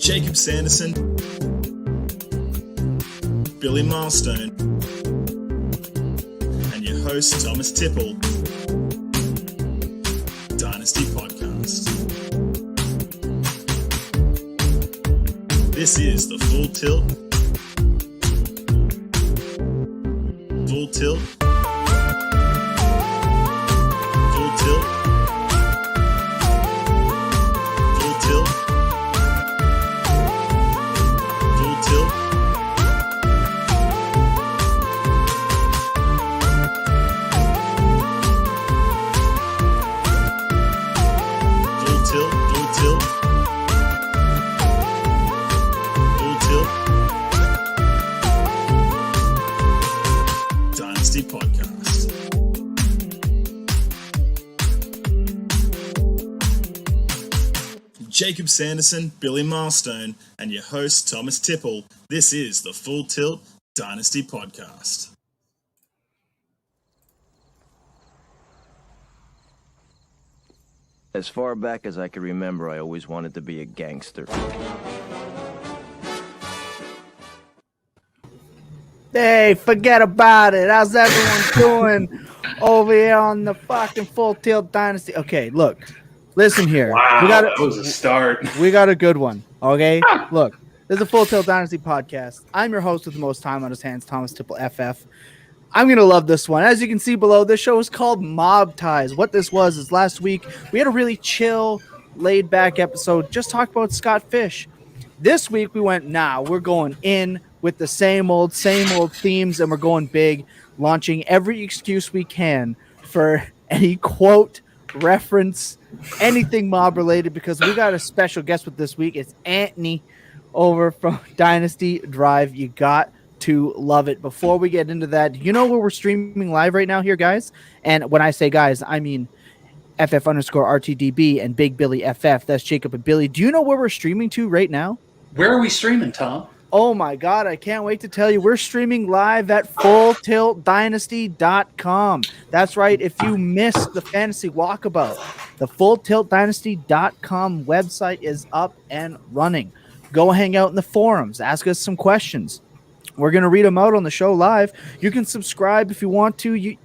Jacob Sanderson, Billy Milestone, and your host, Thomas Tipple. Dynasty Podcast. This is the Full Tilt. Full Tilt. Full Tilt. Full Tilt. Full Tilt. Full Tilt. Full Tilt. Full Tilt. Dynasty Podcast. Jacob Sanderson, Billy Milestone, and your host, Thomas Tipple. This is the Full Tilt Dynasty Podcast. As far back as I can remember, I always wanted to be a gangster. Hey, forget about it. How's everyone doing over here on the fucking Full Tilt Dynasty? Okay, look. Listen here. Wow, that was a start. We got a good one, okay? Look, this is a Full Tilt Dynasty podcast. I'm your host with the most time on his hands, Thomas Tipple FF. I'm going to love this one. As you can see below, this show is called Mob Ties. What this was is last week, we had a really chill, laid-back episode, just talk about Scott Fish. This week, we went, we're going in with the same old themes, and we're going big, launching every excuse we can for any quote, reference, anything mob related, because we got a special guest with this week. It's Anthony over from Dynasty Drive. You got to love it. Before we get into that, you know where we're streaming live right now here, guys? And when I say guys, I mean FF_RTDB and Big Billy FF. That's Jacob and Billy. Do you know where we're streaming to right now? Where are we streaming, Tom? Oh my God, I can't wait to tell you. We're streaming live at FullTiltDynasty.com. That's right. If you missed the fantasy walkabout, the FullTiltDynasty.com website is up and running. Go hang out in the forums. Ask us some questions. We're going to read them out on the show live. You can subscribe if you want to. You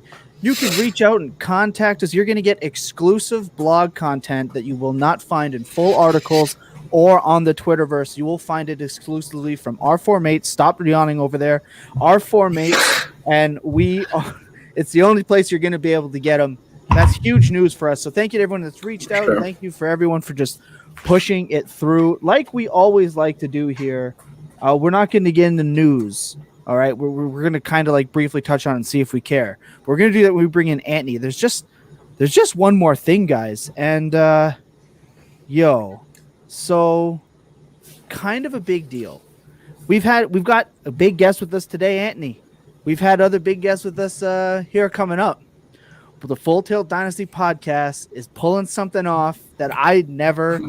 can reach out and contact us. You're going to get exclusive blog content that you will not find in full articles or on the Twitterverse. You will find it exclusively from our four mates. Stop yawning over there. Our four mates, and it's the only place you're going to be able to get them. That's huge news for us. So thank you to everyone that's reached out. Sure. Thank you for everyone for just pushing it through like we always like to do here. We're not going to get into news. All right. We're going to kind of like briefly touch on it and see if we care. We're going to do that when we bring in Anthony. There's just one more thing, guys. And so kind of a big deal. We've got a big guest with us today, Anthony. We've had other big guests with us here coming up. But the Full Tilt Dynasty podcast is pulling something off that I never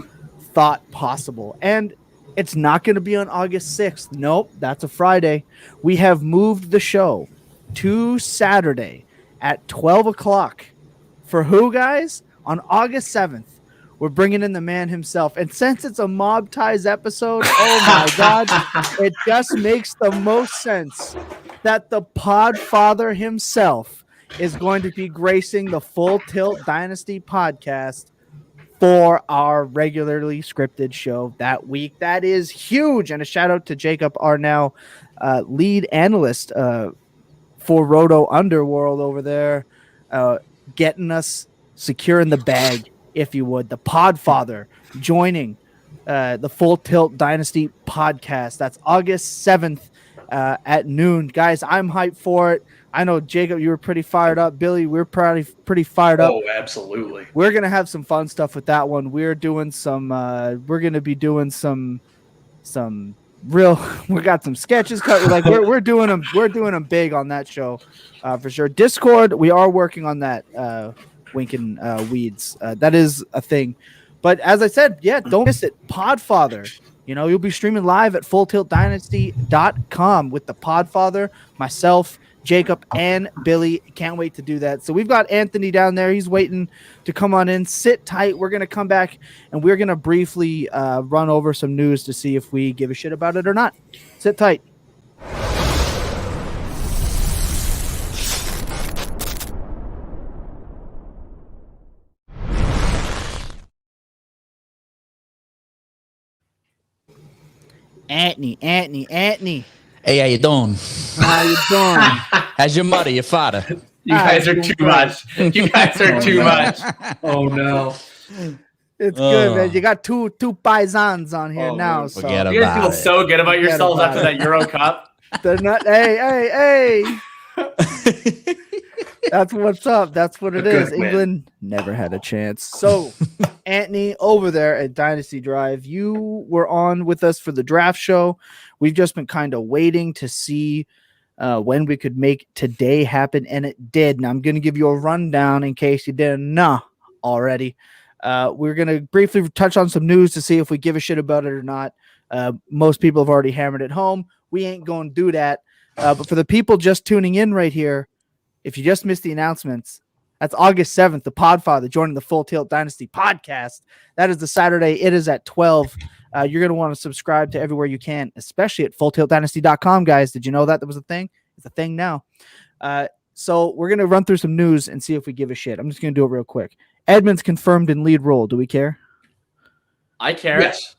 thought possible. And it's not going to be on August 6th. Nope, that's a Friday. We have moved the show to Saturday at 12 o'clock. For who, guys? On August 7th. We're bringing in the man himself. And since it's a Mob Ties episode, oh my God, it just makes the most sense that the Podfather himself is going to be gracing the Full Tilt Dynasty podcast for our regularly scripted show that week. That is huge. And a shout out to Jacob, our now lead analyst for Roto Underworld over there, getting us secure in the bag, if you would. The Podfather joining the Full Tilt Dynasty podcast. That's August 7th at noon. Guys, I'm hyped for it. I know, Jacob, you were pretty fired up. Billy, we're probably pretty fired up. Oh, absolutely. We're going to have some fun stuff with that one. We're doing some we're going to be doing some real we got some sketches cut. Like we're doing them big on that show for sure. Discord, we are working on that winking weeds. That is a thing. But as I said, don't miss it. Podfather. You know, you'll be streaming live at FullTiltDynasty.com with the Podfather, myself, Jacob and Billy. Can't wait to do that. So we've got Anthony down there. He's waiting to come on in. Sit tight. We're going to come back and we're going to briefly run over some news to see if we give a shit about it or not. Sit tight. Anthony. Hey, how you doing? How you doing? How's your mother, your father? You guys are too much. You guys are too much. Oh no. It's good, man. You got two paisans on here now. Man. So Forget You guys feel about it. so good about yourselves about after that Euro Cup. they're not. Hey. That's what's up. That's what it A good is. win. England never had a chance. So, Anthony, over there at Dynasty Drive, you were on with us for the draft show. We've just been kind of waiting to see when we could make today happen, and it did. And I'm going to give you a rundown in case you didn't know already. We're going to briefly touch on some news to see if we give a shit about it or not. Most people have already hammered it home. We ain't going to do that. But for the people just tuning in right here, if you just missed the announcements, that's August 7th, the Podfather joining the Full Tilt Dynasty podcast. That is the Saturday. It is at 12. You're going to want to subscribe to everywhere you can, especially at fulltiltdynasty.com, guys. Did you know that was a thing? It's a thing now. So we're going to run through some news and see if we give a shit. I'm just going to do it real quick. Edmonds confirmed in lead role. Do we care? I care. Yes.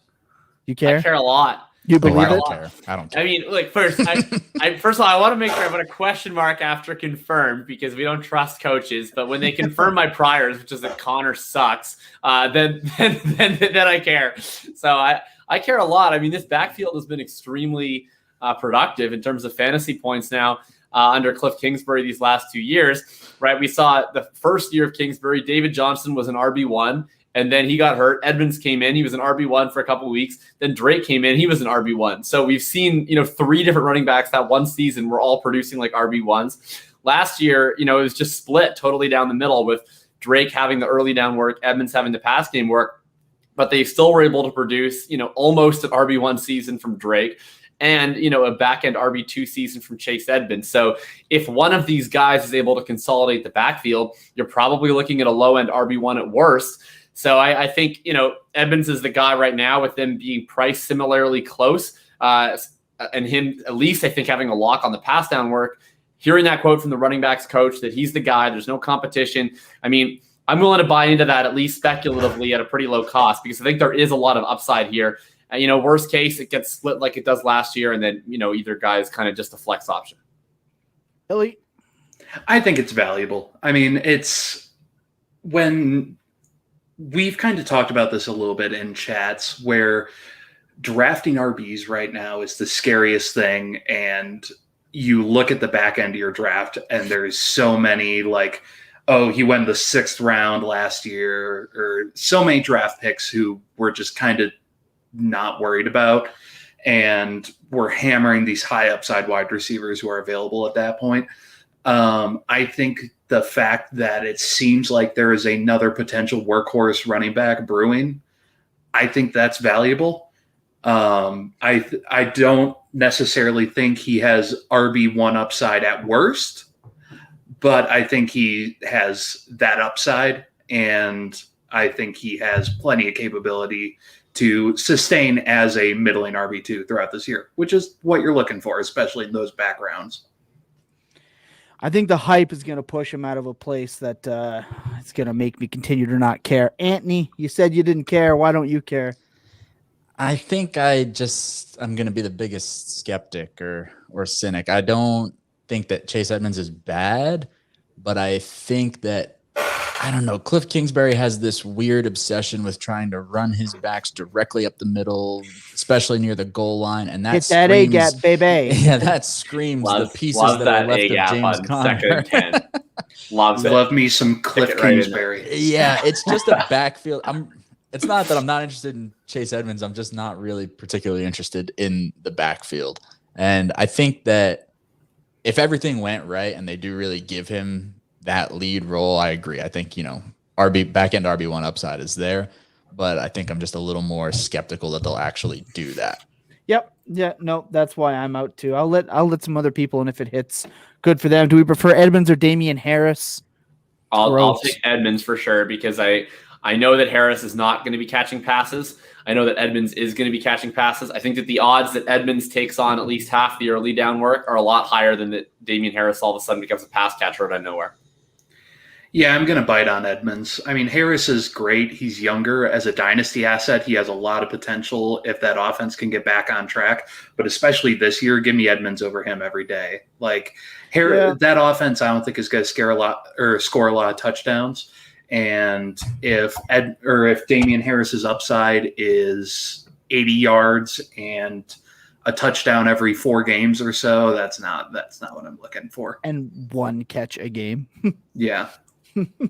You care? I care a lot. You Oh, believe I it? don't care. I don't care. I mean, like first of all, I want to make sure I put a question mark after confirmed because we don't trust coaches. But when they confirm my priors, which is that Connor sucks, then I care. So I care a lot. I mean, this backfield has been extremely productive in terms of fantasy points now under Cliff Kingsbury these last 2 years. Right, we saw the first year of Kingsbury, David Johnson was an RB1. And then he got hurt. Edmonds came in. He was an RB1 for a couple of weeks. Then Drake came in. He was an RB1. So we've seen, 3 different running backs that one season were all producing like RB1s. Last year, it was just split totally down the middle with Drake having the early down work, Edmonds having the pass game work. But they still were able to produce, almost an RB1 season from Drake and, a back-end RB2 season from Chase Edmonds. So if one of these guys is able to consolidate the backfield, you're probably looking at a low-end RB1 at worst. So I think, Edmonds is the guy right now with them being priced similarly close and him at least I think having a lock on the pass down work. Hearing that quote from the running backs coach that he's the guy, there's no competition. I mean, I'm willing to buy into that at least speculatively at a pretty low cost because I think there is a lot of upside here. Worst case, it gets split like it does last year and then, either guy is kind of just a flex option. Billy? I think it's valuable. I mean, it's when we've kind of talked about this a little bit in chats where drafting RBs right now is the scariest thing. And you look at the back end of your draft and there's so many like, oh, he went the 6th round last year, or so many draft picks who we're just kind of not worried about. And we're hammering these high upside wide receivers who are available at that point. I think the fact that it seems like there is another potential workhorse running back brewing, I think that's valuable. I don't necessarily think he has RB1 upside at worst, but I think he has that upside, and I think he has plenty of capability to sustain as a middling RB2 throughout this year, which is what you're looking for, especially in those backgrounds. I think the hype is going to push him out of a place that it's going to make me continue to not care. Anthony, you said you didn't care. Why don't you care? I think I'm going to be the biggest skeptic or cynic. I don't think that Chase Edmonds is bad, but I think that, I don't know, Cliff Kingsbury has this weird obsession with trying to run his backs directly up the middle, especially near the goal line. And that Get that A-gap, baby. Yeah, that screams the pieces that are left of James Conner. 2nd and 10. Loves it. Love me some Cliff Kingsbury. Yeah, it's just a backfield. It's not that I'm not interested in Chase Edmonds. I'm just not really particularly interested in the backfield. And I think that if everything went right and they do really give him that lead role, I agree. I think, back end RB1 upside is there, but I think I'm just a little more skeptical that they'll actually do that. Yep. Yeah, no, that's why I'm out too. I'll let some other people, and if it hits, good for them. Do we prefer Edmonds or Damian Harris? I'll take Edmonds for sure because I know that Harris is not going to be catching passes. I know that Edmonds is going to be catching passes. I think that the odds that Edmonds takes on at least half the early down work are a lot higher than that Damian Harris all of a sudden becomes a pass catcher out of nowhere. Yeah, I'm going to bite on Edmonds. I mean, Harris is great. He's younger. As a dynasty asset, he has a lot of potential if that offense can get back on track. But especially this year, give me Edmonds over him every day. Like that offense, I don't think is going to score a lot of touchdowns. And if Damian Harris's upside is 80 yards and a touchdown every 4 games or so, that's not what I'm looking for. And 1 catch a game. Yeah.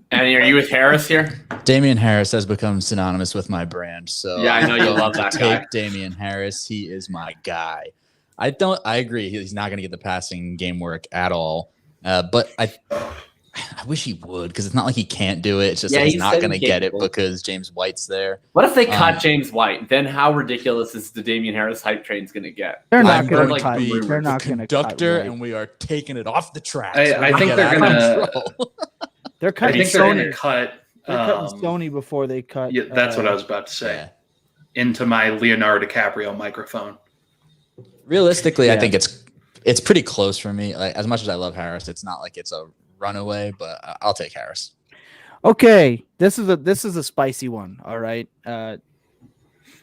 Annie, are you with Harris here? Damian Harris has become synonymous with my brand. So yeah, I know you love that guy. Take Damian Harris. He is my guy. I agree. He's not going to get the passing game work at all. But I wish he would, because it's not like he can't do it. It's just he's not going to get it because James White's there. What if they cut James White? Then how ridiculous is the Damian Harris hype train's going to get? They're not going to cut. They're not going to conductor, and we are taking it off the tracks. I think they're going to. They're cutting. I think they're going to cut. They're cutting Stoney before they cut. Yeah, that's what I was about to say. Yeah. Into my Leonardo DiCaprio microphone. Realistically, I think it's pretty close for me. Like, as much as I love Harris, it's not like it's a runaway, but I'll take Harris. Okay, this is a spicy one. All right,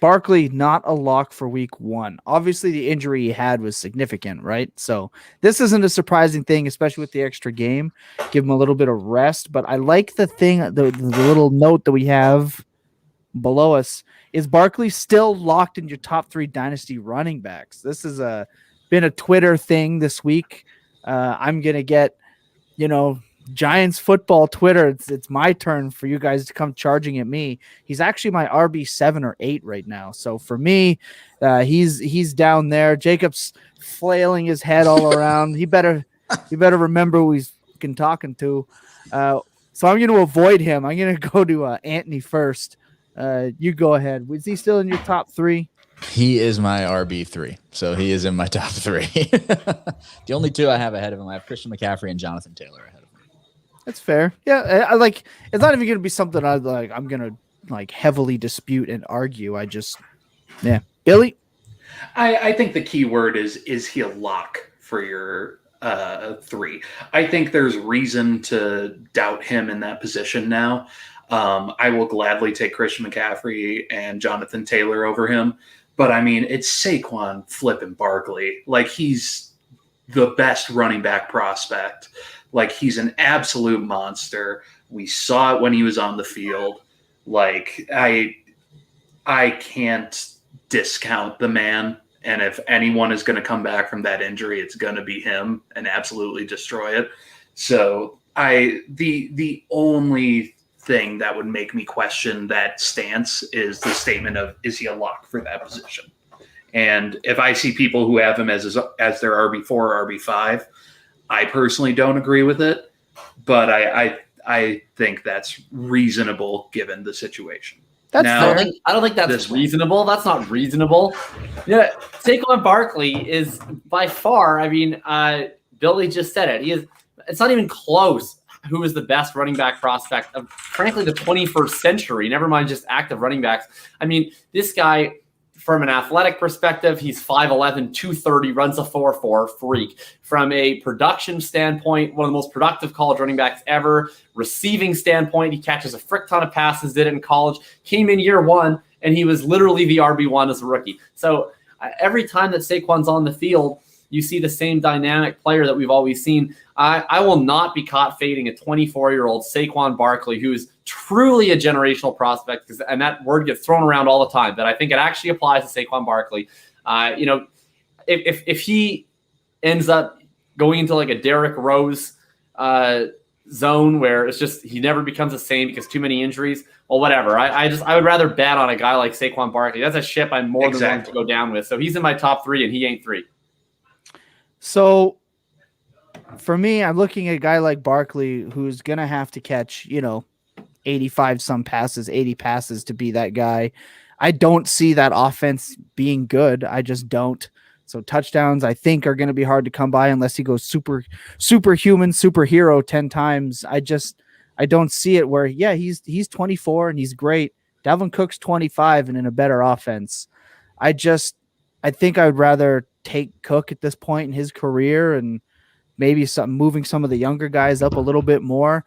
Barkley not a lock for week 1. Obviously, the injury he had was significant, right? So this isn't a surprising thing, especially with the extra game. Give him a little bit of rest. But I like the little note that we have below us. Is Barkley still locked in your top 3 dynasty running backs? This has been a Twitter thing this week. I'm gonna get, Giants football Twitter. It's my turn for you guys to come charging at me. He's actually my RB7 or 8 right now. So for me, he's down there. Jacob's flailing his head all around. He better remember who he's fucking talking to. So I'm going to avoid him. I'm going to go to Anthony first. You go ahead. Is he still in your top 3? He is my RB3, so he is in my top 3. The only 2 I have ahead of him, I have Christian McCaffrey and Jonathan Taylor ahead of him. That's fair. Yeah, I like. It's not even going to be something I'm going to heavily dispute and argue. Billy. I think the key word is he a lock for your 3? I think there's reason to doubt him in that position now. I will gladly take Christian McCaffrey and Jonathan Taylor over him. But, I mean, it's Saquon flipping Barkley. Like, he's the best running back prospect. Like, he's an absolute monster. We saw it when he was on the field. Like, I can't discount the man. And if anyone is going to come back from that injury, it's going to be him and absolutely destroy it. So the only thing that would make me question that stance is the statement of, is he a lock for that position? And if I see people who have him as their RB4 or RB5, I personally don't agree with it, but I think that's reasonable given the situation. That's fair. I don't think that's reasonable. That's not reasonable. Yeah, Saquon Barkley is by far. I mean, Billy just said it. It's not even close. Who is the best running back prospect of, frankly, the 21st century? Never mind just active running backs. I mean, this guy, from an athletic perspective, he's 5'11", 230, runs a 4.4, freak. From a production standpoint, one of the most productive college running backs ever. Receiving standpoint, he catches a frick ton of passes, did it in college. Came in year 1, and he was literally the RB1 as a rookie. So every time that Saquon's on the field, you see the same dynamic player that we've always seen. I will not be caught fading a 24-year-old Saquon Barkley, who is truly a generational prospect, and that word gets thrown around all the time, but I think it actually applies to Saquon Barkley. If he ends up going into like a Derrick Rose zone where it's just he never becomes the same because too many injuries, well, whatever. I would rather bet on a guy like Saquon Barkley. That's a ship I'm more than willing to go down with. So he's in my top 3, and he ain't 3. So for me, I'm looking at a guy like Barkley who's going to have to catch, 85 some passes, 80 passes to be that guy. I don't see that offense being good. I just don't. So touchdowns, I think, are going to be hard to come by unless he goes superhuman, superhero 10 times. I don't see it where, yeah, he's 24 and he's great. Dalvin Cook's 25 and in a better offense. I think I would rather take Cook at this point in his career and maybe moving some of the younger guys up a little bit more.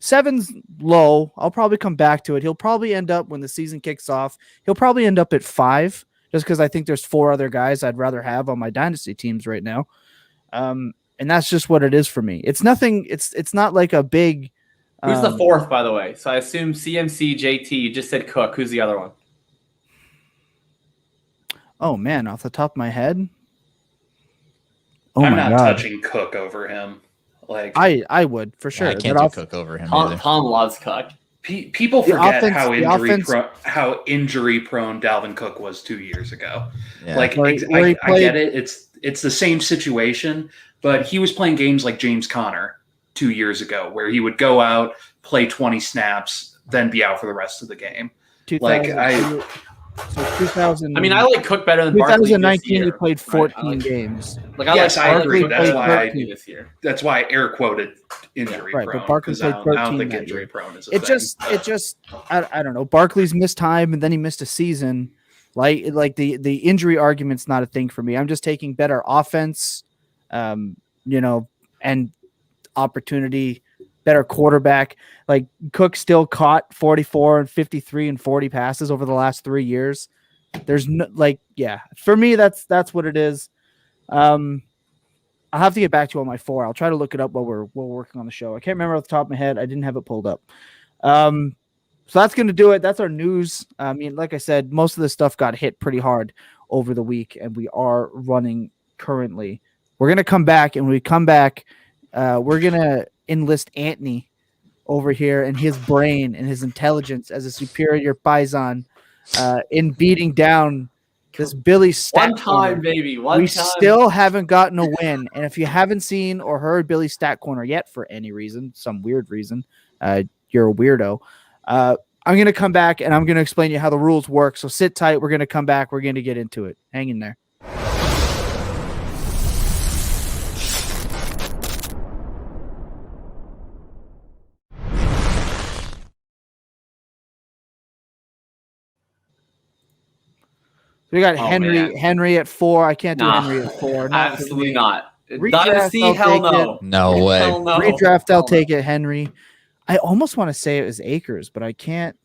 7's low. I'll probably come back to it. He'll probably end up when the season kicks off. He'll probably end up at 5 just because I think there's 4 other guys I'd rather have on my dynasty teams right now. And that's just what it is for me. It's nothing. It's not like a big. Who's the 4th, by the way? So I assume CMC, JT. You just said Cook. Who's the other one? Oh man, off the top of my head. Oh I'm my not God. touching Cook over him. Like I would for sure. I can't do Cook over him either. Tom loves Cook. People forget how offense- injury prone Dalvin Cook was 2 years ago. Yeah. Like Where he I get it. It's the same situation, but he was playing games like James Conner 2 years ago, where he would go out, play 20 snaps, then be out for the rest of the game. 2000. I mean, I like Cook better than Barkley. 2019, he played 14 games. Like I Yes, like I Barkley. agree. That's played why 13 this year. That's why I air quoted injury right, prone. but Barkley 'Cause I played don't- I don't 13 think that injury year. prone is a It thing. just I don't know. Barkley's missed time and then he missed a season. Like the injury argument's not a thing for me. I'm just taking better offense, and opportunity, better quarterback. Like Cook still caught 44 and 53 and 40 passes over the last 3 years. There's no for me that's what it is. I'll have to get back to you on my 4. I'll try to look it up while we're working on the show. I can't remember off the top of my head. I didn't have it pulled up. So that's going to do it. That's our news. I mean, like I said, most of this stuff got hit pretty hard over the week, and we are running currently. We're going to come back, and when we come back, we're going to enlist Anthony over here and his brain and his intelligence as a superior Paisan in beating down this Billy stat One time, corner. baby. We still haven't gotten a win. And if you haven't seen or heard Billy's stat corner yet for any reason, some weird reason, you're a weirdo. I'm going to come back and I'm going to explain to you how the rules work. So sit tight. We're going to come back. We're going to get into it. Hang in there. We got Henry at 4. I can't do Henry at 4. Absolutely not. Redraft, Dynasty, I'll hell take no. it. No way. Hell no. Redraft, I'll Hell take it, Henry. I almost want to say it was Akers, but I can't.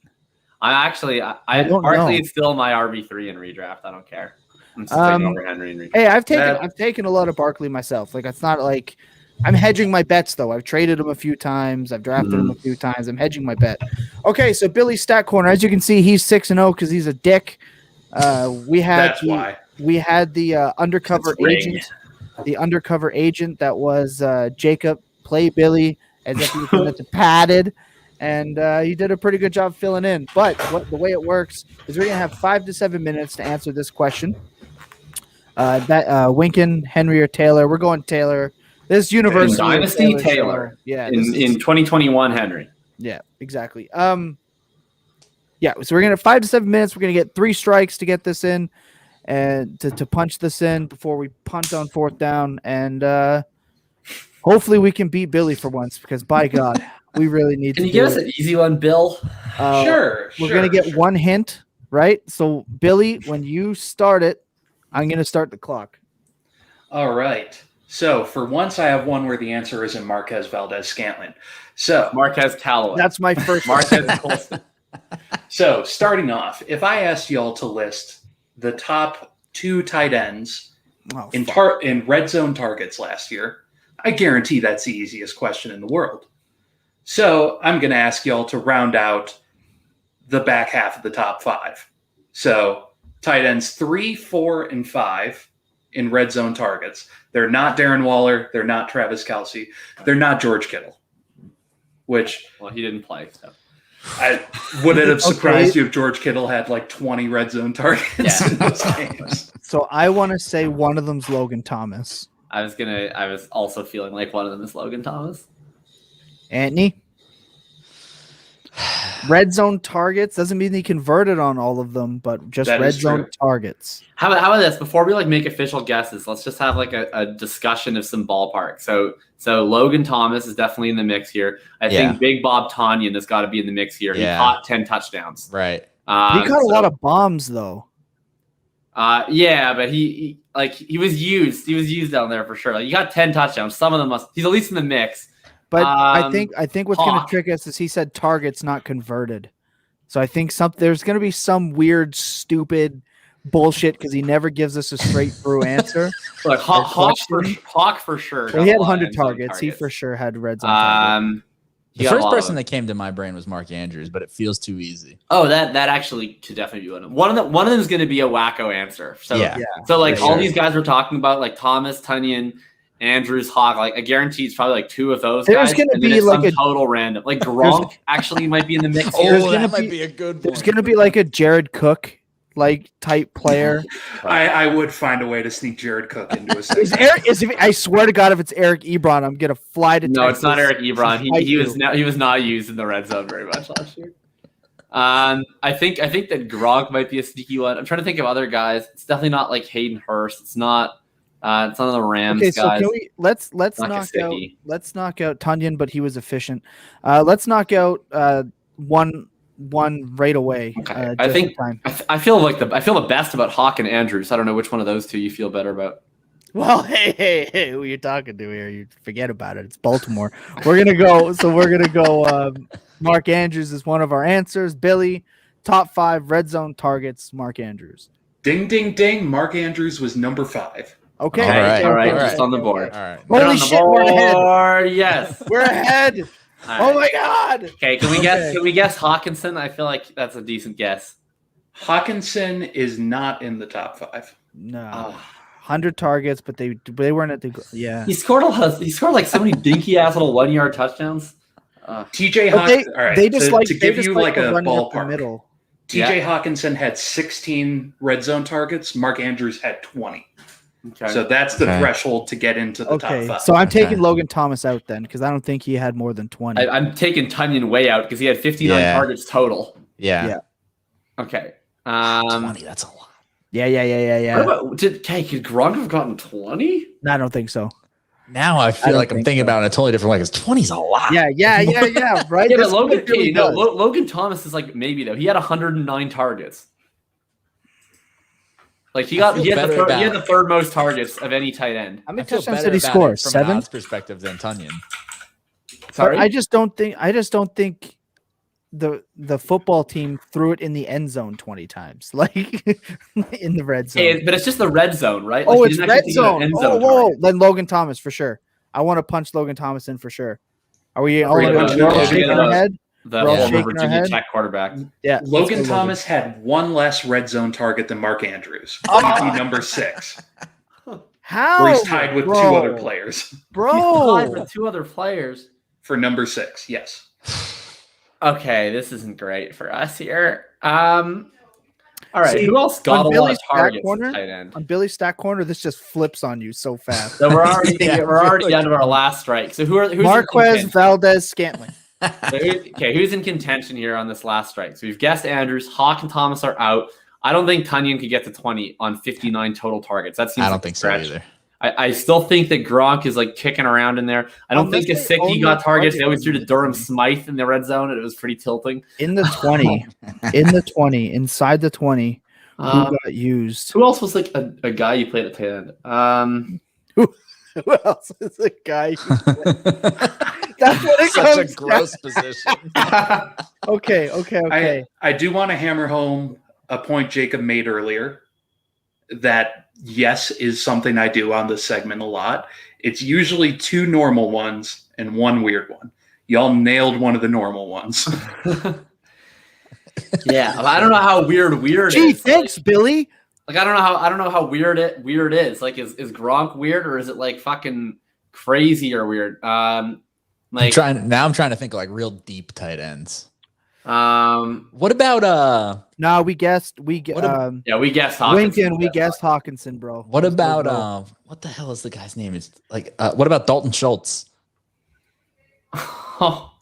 I don't Barkley know. is still my RB3 in redraft. I don't care. I'm still taking over Henry in redraft. Hey, I've taken a lot of Barkley myself. Like it's not like I'm hedging my bets though. I've traded him a few times. I've drafted him a few times. I'm hedging my bet. Okay, so Billy's stat corner. As you can see, he's 6-0 because he's a dick. We had the undercover agent. The undercover agent that was Jacob play Billy as if he was going to padded. And you did a pretty good job filling in. But the way it works is we're going to have 5 to 7 minutes to answer this question. Winkin, Henry, or Taylor. We're going Taylor. This university Dynasty Taylor. Yeah. In 2021, Henry. Yeah, exactly. Yeah, so we're going to 5 to 7 minutes. We're going to get 3 strikes to get this in and to punch this in before we punt on 4th down. And hopefully we can beat Billy for once because, by God, we really need to. Can you give us an easy one, Bill? We're going to get one hint, right? So, Billy, when you start it, I'm going to start the clock. All right. So, for once, I have one where the answer isn't Marquez Valdez-Scantling. So, Marquez Callaway. That's my first Marquez Colston. So, starting off, if I asked y'all to list the top 2 tight ends in red zone targets last year, I guarantee that's the easiest question in the world. So, I'm going to ask y'all to round out the back half of the top 5. So, tight ends 3, 4, and 5 in red zone targets. They're not Darren Waller. They're not Travis Kelce. They're not George Kittle. Well, he didn't play, so. Would it have surprised you if George Kittle had like 20 red zone targets in those games? So I want to say one of them's Logan Thomas. I was also feeling like one of them is Logan Thomas. Anthony? red zone targets doesn't mean he converted on all of them, but just That red is true. zone targets. How about this? Before we make official guesses, let's just have a discussion of some ballpark. So Logan Thomas is definitely in the mix here. I think Big Bob Tonyan has got to be in the mix here. He caught 10 touchdowns. Right. He caught a lot of bombs though. But he was used. He was used down there for sure. Like, you got 10 touchdowns. Some of them he's at least in the mix. But I think what's going to Hawk. trick us is he said targets not converted. So I think there's going to be some weird, stupid bullshit because he never gives us a straight through answer. Look, Hawk for sure. Well, he had 100 targets. He for sure had red zone targets. The first person that came to my brain was Mark Andrews, but it feels too easy. Oh, that actually could definitely be one of them. One of them is going to be a wacko answer. So all these guys we're talking about, like Thomas, Tonyan, Andrews, Hawk, like I guarantee it's probably like two of those There's guys. Gonna and be then it's like some total random. Like Gronk actually might be in the mix. That might be a good one. There's going to be like a Jared Cook like type player. I would find a way to sneak Jared Cook into a segment. I swear to God, if it's Eric Ebron, I'm gonna fly to. No, Texas. it's not Eric Ebron. He was not used in the red zone very much last year. I think that Gronk might be a sneaky one. I'm trying to think of other guys. It's definitely not like Hayden Hurst. It's not of the Rams okay, guys. so can we let's knock out Tonyan, but he was efficient. Let's knock out one right away. Okay. I feel the best about Hawk and Andrews. I don't know which one of those two you feel better about. Well, hey, who you talking to here? You forget about it. It's Baltimore. We're gonna go. Mark Andrews is one of our answers. Billy, top 5 red zone targets. Mark Andrews. Ding, ding, ding. Mark Andrews was number 5. Okay. All right. Just on the board. All right. Holy shit, we're ahead. Yes. We're ahead. Right. Oh my God. Okay, can we guess? Can we guess Hawkinson? I feel like that's a decent guess. Hawkinson is not in the top 5. No. 100 targets, but they weren't at the He scored like so many dinky ass little 1-yard touchdowns. TJ Hawkinson. All right. They just to give you like a ballpark. Middle. TJ Hawkinson had 16 red zone targets. Mark Andrews had 20. Okay. So that's the threshold to get into the top 5. So I'm taking Logan Thomas out then because I don't think he had more than 20. I'm taking Tonyan way out because he had 59 targets total. Yeah. Okay. 20, that's a lot. Yeah. Could Gronk have gotten 20? No, I don't think so. Now I feel like I'm thinking about it in a totally different way because 20 is a lot. Yeah, right? Yeah, but Logan Thomas is like maybe though. He had 109 targets. Like he had the third most targets of any tight end. How many I feel touchdowns better did he about score? it from 7? an odds perspective than Tonyan. Sorry, I just don't think the football team threw it in the end zone 20 times, like in the red zone. Hey, but it's just the red zone, right? Oh, Like, it's red zone. End zone Whoa. Then Logan Thomas for sure. I want to punch Logan Thomas in for sure. Are we all shaking our head? The former Virginia Tech quarterback. Yeah. Logan Thomas had 1 less red zone target than Mark Andrews. He'd be number 6. How? Where he's tied with 2 other players. Tied with 2 other players. For number 6, yes. Okay, this isn't great for us here. All right, who else got a lot of targets at tight end? On Billy's stat corner, this just flips on you so fast. So we're already down to our last strike. So who's Marquez, Valdez, Scantling. Who's in contention here on this last strike? So we've guessed Andrews, Hawk, and Thomas are out. I don't think Tonyan could get to 20 on 59 total targets. That seems I don't think so either. I still think that Gronk is like kicking around in there. I don't think Gesicki got targets. They always threw to Durham Smythe in the red zone, and it was pretty tilting. In the 20, inside the 20, who got used? Who else was like a guy you played at tight end? Who else is a guy? That's what it Such comes a gross position. Okay. I do want to hammer home a point Jacob made earlier. That yes is something I do on this segment a lot. It's usually 2 normal ones and 1 weird one. Y'all nailed one of the normal ones. Yeah, I don't know how weird is. Gee, thanks, Billy. Like I don't know how weird is. Like is Gronk weird or is it like fucking crazy or weird? I'm trying to think of like real deep tight ends. What about No, we guessed. We guessed Hawkinson. Lincoln. We guessed Hawkinson, bro. What about what the hell is the guy's name? It's like what about Dalton Schultz?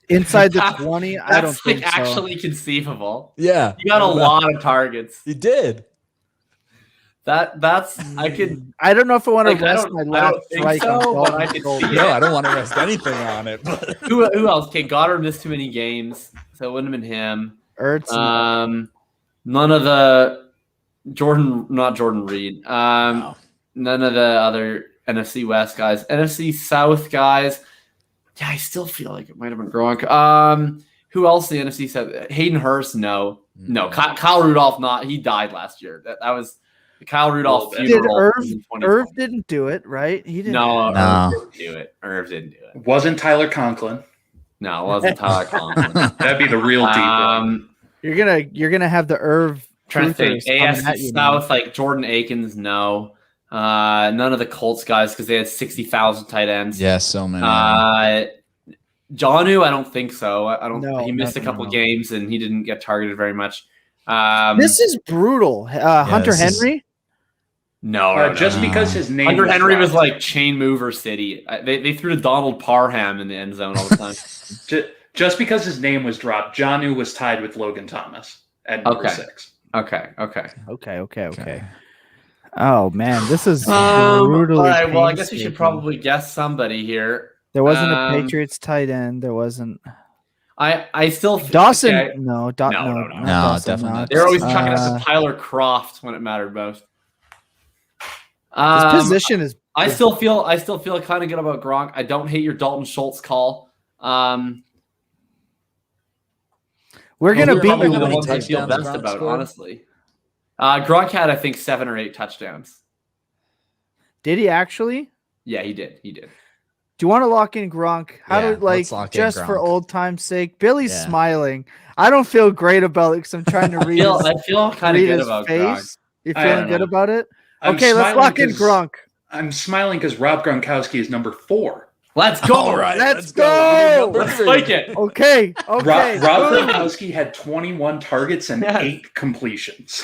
inside the That's- 20. I That's don't think so. actually conceivable. Yeah. You got a lot of targets. He did. That's I could. I don't know if I want to Like, I rest don't- my I last don't think strike on so, but Dalton I could Schultz. see No, I don't want to rest anything on it. But Who else? Okay, Goddard missed too many games, so it wouldn't have been him. Ertz, None of the not Jordan Reed. No. None of the other NFC West guys. NFC South guys. Yeah, I still feel like it might have been Gronk. Who else? The NFC South. Hayden Hurst. No. Kyle Rudolph. Not. He died last year. That was the Kyle Rudolph did funeral. Irv? in 2020. Irv didn't do it, right? He didn't. No, No. Irv didn't do it. Irv didn't do it. Wasn't Tyler Conklin. No, it wasn't Tyler Conklin. That'd be the real deep one. You're gonna have the Irv. Trying to think. truthers coming at AFC you, South, like Jordan Akins, no. None of the Colts guys because they had 60,000 tight ends. Yeah, so many. Jonnu, I don't think so. I don't. No, he missed no, a couple no. games and he didn't get targeted very much. This is brutal. Hunter this is- Henry. no, Just no. because his name Hunter Henry was dropped. like chain mover city. They threw to Donald Parham in the end zone all the time. Just because his name was dropped, Jonnu was tied with Logan Thomas at number Okay. 6. Okay. Oh man, this is All brutally. right. Well, I guess we should painstaking. probably guess somebody here. There wasn't a um, Patriots tight end. There wasn't I still Dawson. okay. No, No, Dawson, definitely not. They're always chucking us Uh, to Tyler Croft when it mattered most. His position is. I still feel kind of good about Gronk. I don't hate your Dalton Schultz call. We're gonna we're beat probably you. the how many ones I feel touchdowns best Gronk about, scored? honestly. Gronk had, I think, 7 or 8 touchdowns. Did he actually? Yeah, he did. He did. Do you want to lock in Gronk? How Yeah, do like let's lock in just for Gronk. old time's sake? Billy's Yeah. smiling. I don't feel great about it because I'm trying to read his, I feel kind of read good his about Gronk. face. You I feeling don't good know. about it? I'm Okay, let's smiling lock in 'cause- Gronk. I'm smiling because Rob Gronkowski is number 4. Let's go. All right, let's go. go. Number Let's 3. spike it. Okay. Rob Boom. Gronkowski had 21 targets and Yes. 8 completions.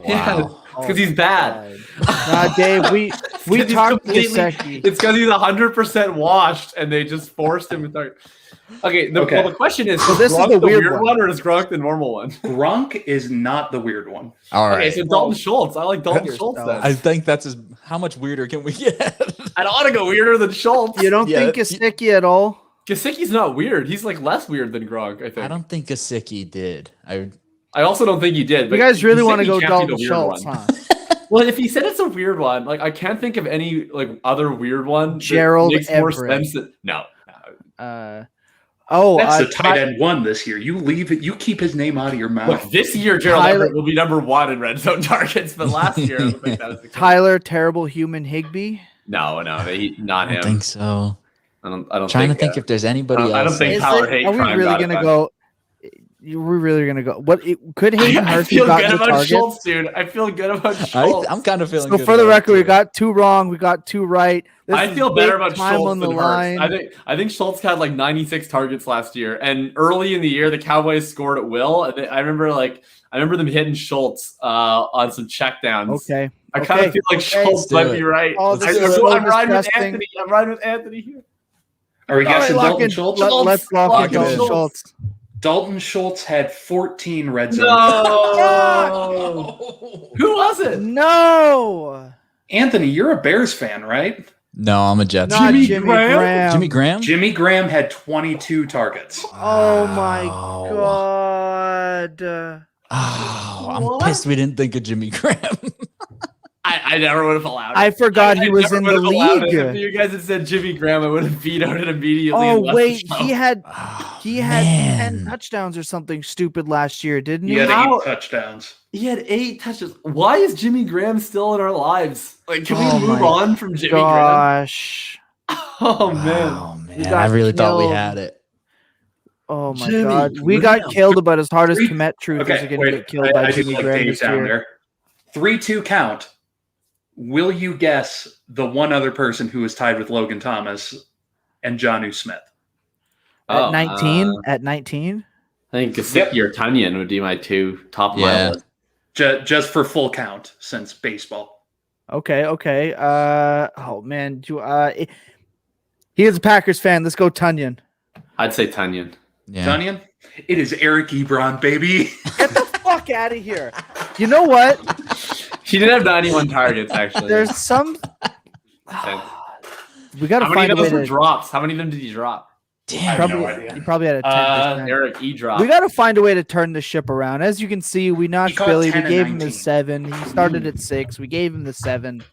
Yeah, Wow. it's because he's bad. Nah, Dave, we It's 'cause he's talked to completely- Gesicki. It's because he's 100% washed, and they just forced him to start. Okay, Okay. Well, the question is: So is this is Gronk the weird one. or is Gronk the normal one? Gronk is not the weird one. All right. Okay, so Dalton Schultz. I like Dalton Yourself. Schultz. Then I think that's as how much weirder can we get? I ought to go weirder than Schultz. You don't Yeah, think Gesicki at all? Gesicki's not weird. He's like less weird than Gronk. I think. I don't think Gesicki did. I also don't think he did. You But guys really want to Gesicki go can't be Dalton the weird Schultz, one. huh? Well, if he said it's a weird one, like I can't think of any like other weird one. that Gerald makes more Everett. sense than no. That's the tight end 1 this year. You leave it. You keep his name out of your mouth. Look, this year Gerald Tyler- Everett will be number 1 in red zone targets, but last year I don't think that was the case. Tyler, terrible human Higbee. No, not I him. don't think so. I don't Trying think, to think if there's anybody else. I don't think Is Tyler it- Hate are we Crime really got it gonna done. go? We're really gonna go. What could Hayden I Hurst feel have good gotten the about target? Schultz, dude. I feel good about Schultz. I'm kind of feeling. So good for the about it, record, we too. got 2 wrong. We got 2 right. This I is feel better big about time Schultz on the than line. Hurst. I think Schultz had like 96 targets last year, and early in the year the Cowboys scored at will. And I remember them hitting Schultz on some checkdowns. Okay. I kind of feel like Schultz Let's do might it. be right. Oh, this is I'm riding with disgusting. Anthony. I'm riding with Anthony here. Are we All right, guessing lock Dalton in- Schultz? Let's lock Lock in in Dalton Schultz. Schultz. Dalton Schultz had 14 red zone. No. Who was it? No. Anthony, you're a Bears fan, right? No, I'm a Jets. Not fan. Jimmy Graham. Jimmy Graham. Jimmy Graham had 22 targets. Oh my Wow. god. Oh, I'm What? pissed we didn't think of Jimmy Graham. I never would have allowed it. I forgot he was never in would the have allowed it. If league. you guys had said Jimmy Graham, I would have vetoed it immediately. Oh and left wait, the show. he had Oh, 10 man. touchdowns or something stupid last year, didn't He he? had How- 8 touchdowns. He had 8 touches. Why is Jimmy Graham still in our lives? Like, can Oh we move my on from Jimmy Graham? Gosh. Oh man. Oh man, got I really thought we killed. had it. Oh my Jimmy god. We got Graham. killed about as hard as Three- Komet Truth is Okay, going to wait. get killed by I Jimmy just like Graham Dave this down year. there. 3-2 count. Will you guess the one other person who is tied with Logan Thomas and Jonnu Smith? At 19? At 19? I think Gesicki or Tunyon would be my 2 top of my Yeah. list. Just for full count since baseball. Okay. Oh man, he is a Packers fan. Let's go Tunyon. I'd say Tunyon. Yeah. Dunyan, it is Eric Ebron, baby. Get the fuck out of here. You know what? He did have 91 targets, actually. There's some. We got to How many find a of way those were to. drops? How many of them did he drop? Damn. have Probably, no idea. He probably had a 10%. Eric E drop. We got to find a way to turn the ship around. As you can see, we notched caught Billy. We 10 and gave him 19. the 7. He started at 6. We gave him the 7.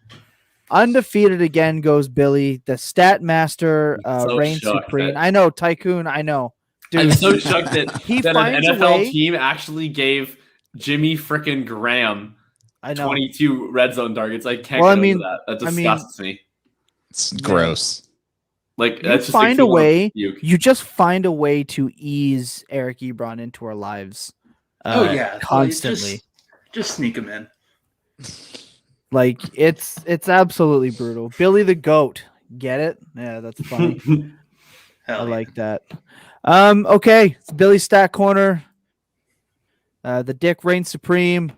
Undefeated again goes Billy, the stat master, So reign shocked supreme. that- I know, Tycoon. I know, I'm dude. so shocked that, He that an finds a NFL way- team actually gave Jimmy frickin' Graham I know. 22 red zone targets. I can't Well, I get mean- over that. That I mean- disgusts me. It's gross. Like You that's just find makes me a wanna way. puke. You just find a way to ease Eric Ebron into our lives. Constantly. Just sneak him in. Like it's absolutely brutal. Billy the Goat. Get it? Yeah, that's funny. I Hell yeah. like that. Okay, it's Billy Stat Corner. The Dick reigns supreme.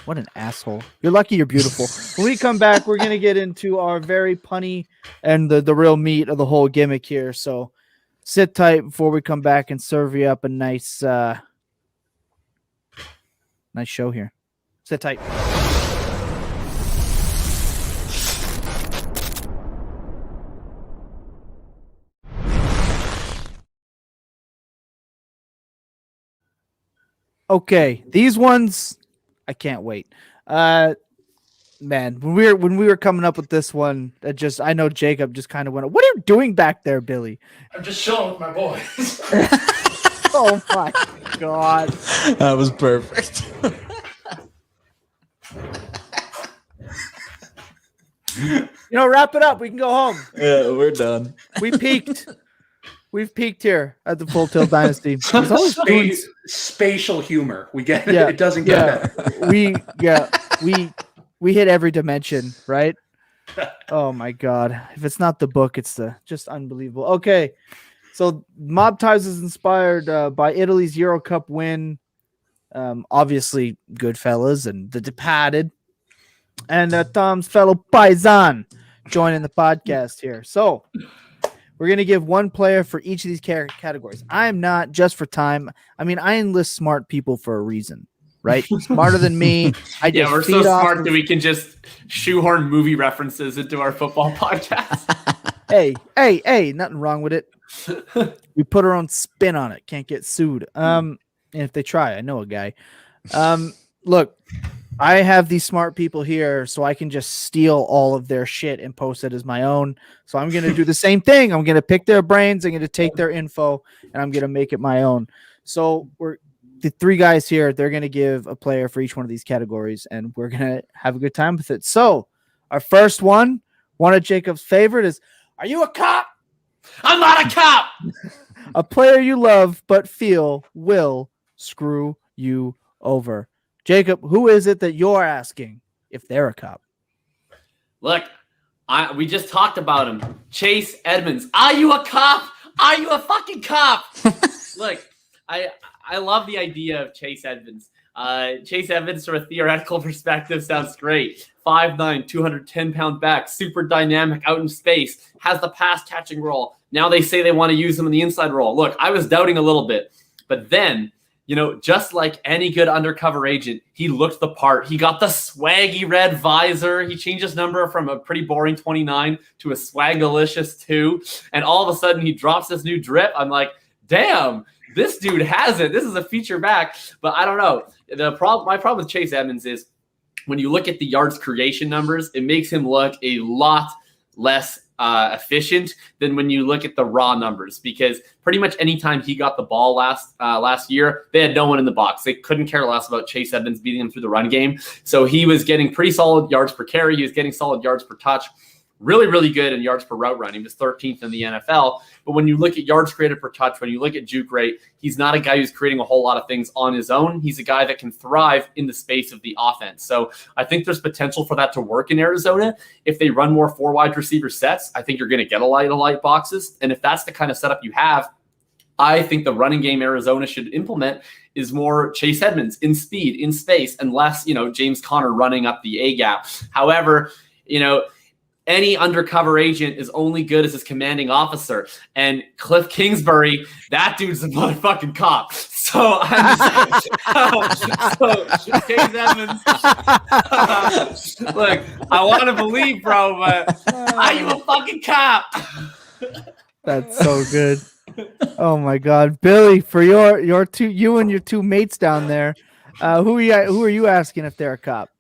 What an asshole. You're lucky you're beautiful. When we come back, we're gonna get into our very punny and the real meat of the whole gimmick here. So sit tight before we come back and serve you up a nice nice show here. Sit tight. Okay, these ones I can't wait. Man, when we were coming up with this one, I know Jacob just kind of went, "What are you doing back there, Billy?" I'm just chilling with my boys. Oh my god. That was perfect. Wrap it up. We can go home. Yeah, we're done. We peaked. We've peaked here at the Full Tilt Dynasty. There's always doing- Spatial humor. We get it. Yeah, It doesn't get better. we hit every dimension, right? Oh my god. If it's not the book, it's just unbelievable. Okay. So Mob Ties is inspired by Italy's Euro Cup win. Obviously Goodfellas and The Departed. And Tom's fellow Paisan joining the podcast here. So we're going to give one player for each of these categories. I'm not just for time. I mean, I enlist smart people for a reason, right? Smarter than me. I just Yeah, we're so feed off smart of- that we can just shoehorn movie references into our football podcast. Hey, nothing wrong with it. We put our own spin on it. Can't get sued. And if they try, I know a guy. Look, I have these smart people here, so I can just steal all of their shit and post it as my own. So I'm going to do the same thing. I'm going to pick their brains. I'm going to take their info, and I'm going to make it my own. So the three guys here, they're going to give a player for each one of these categories, and we're going to have a good time with it. So our first one of Jacob's favorite is, are you a cop? I'm not a cop. A player you love but feel will screw you over. Jacob, who is it that you're asking if they're a cop? Look, we just talked about him. Chase Edmonds. Are you a cop? Are you a fucking cop? Look, I love the idea of Chase Edmonds. Chase Edmonds, from a theoretical perspective, sounds great. 5'9", 210-pound back, super dynamic out in space, has the pass catching role. Now they say they want to use him in the inside role. Look, I was doubting a little bit, but then, just like any good undercover agent, he looked the part. He got the swaggy red visor. He changed his number from a pretty boring 29 to a swagalicious 2. And all of a sudden he drops this new drip. I'm like, damn, this dude has it. This is a feature back. But I don't know. My problem with Chase Edmonds is when you look at the yards creation numbers, it makes him look a lot less efficient than when you look at the raw numbers, because pretty much anytime he got the ball last year, they had no one in the box. They couldn't care less about Chase Edmonds beating him through the run game. So he was getting pretty solid yards per carry. He was getting solid yards per touch. Really, really good in yards per route run. He was 13th in the NFL. But when you look at yards created per touch, when you look at juke rate, he's not a guy who's creating a whole lot of things on his own. He's a guy that can thrive in the space of the offense. So I think there's potential for that to work in Arizona. If they run more 4 wide receiver sets, I think you're going to get a lot of light boxes. And if that's the kind of setup you have, I think the running game Arizona should implement is more Chase Edmonds in speed, in space, and less, James Conner running up the A gap. However, any undercover agent is only good as his commanding officer. And Cliff Kingsbury, that dude's a motherfucking cop. So I'm just so Chase Edmonds. Look, I want to believe, bro, but are you a fucking cop? That's so good. Oh my God, Billy, for your two, you and your two mates down there, who are you asking if they're a cop?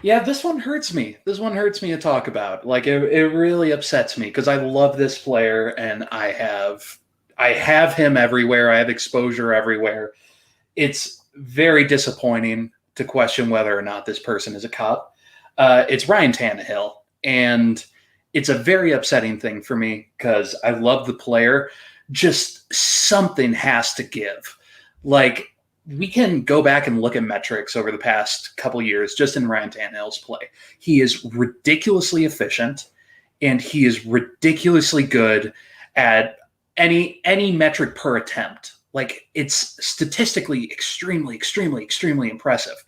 Yeah, this one hurts me. This one hurts me to talk about. Like it really upsets me because I love this player and I have him everywhere. I have exposure everywhere. It's very disappointing to question whether or not this person is a cop. It's Ryan Tannehill, and it's a very upsetting thing for me because I love the player. Just something has to give. Like, we can go back and look at metrics over the past couple years just in Ryan Tannehill's play. He is ridiculously efficient, and he is ridiculously good at any metric per attempt. Like, it's statistically extremely impressive.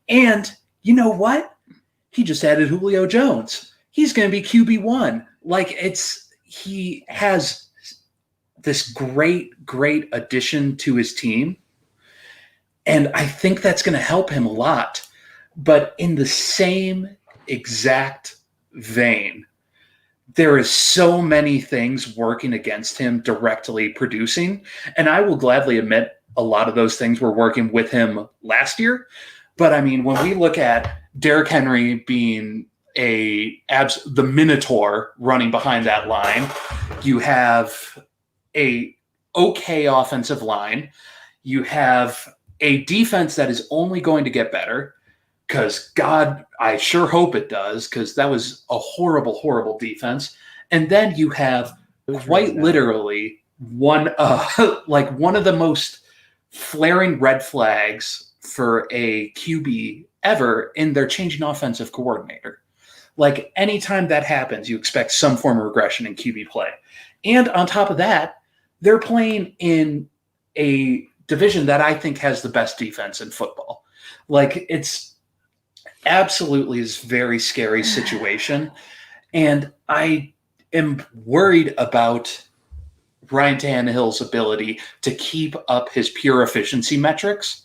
And you know what? He just added Julio Jones. He's going to be QB1. Like, he has this great addition to his team. And I think that's going to help him a lot. But in the same exact vein, there is so many things working against him directly producing. And I will gladly admit a lot of those things were working with him last year. But I mean, when we look at Derrick Henry being the Minotaur running behind that line, you have a okay offensive line. You have a defense that is only going to get better because, God, I sure hope it does, because that was a horrible defense. And then you have quite literally one of the most flaring red flags for a QB ever in their changing offensive coordinator. Like, anytime that happens, you expect some form of regression in QB play. And on top of that, they're playing in a division that I think has the best defense in football. Like, it's absolutely this very scary situation. And I am worried about Ryan Tannehill's ability to keep up his pure efficiency metrics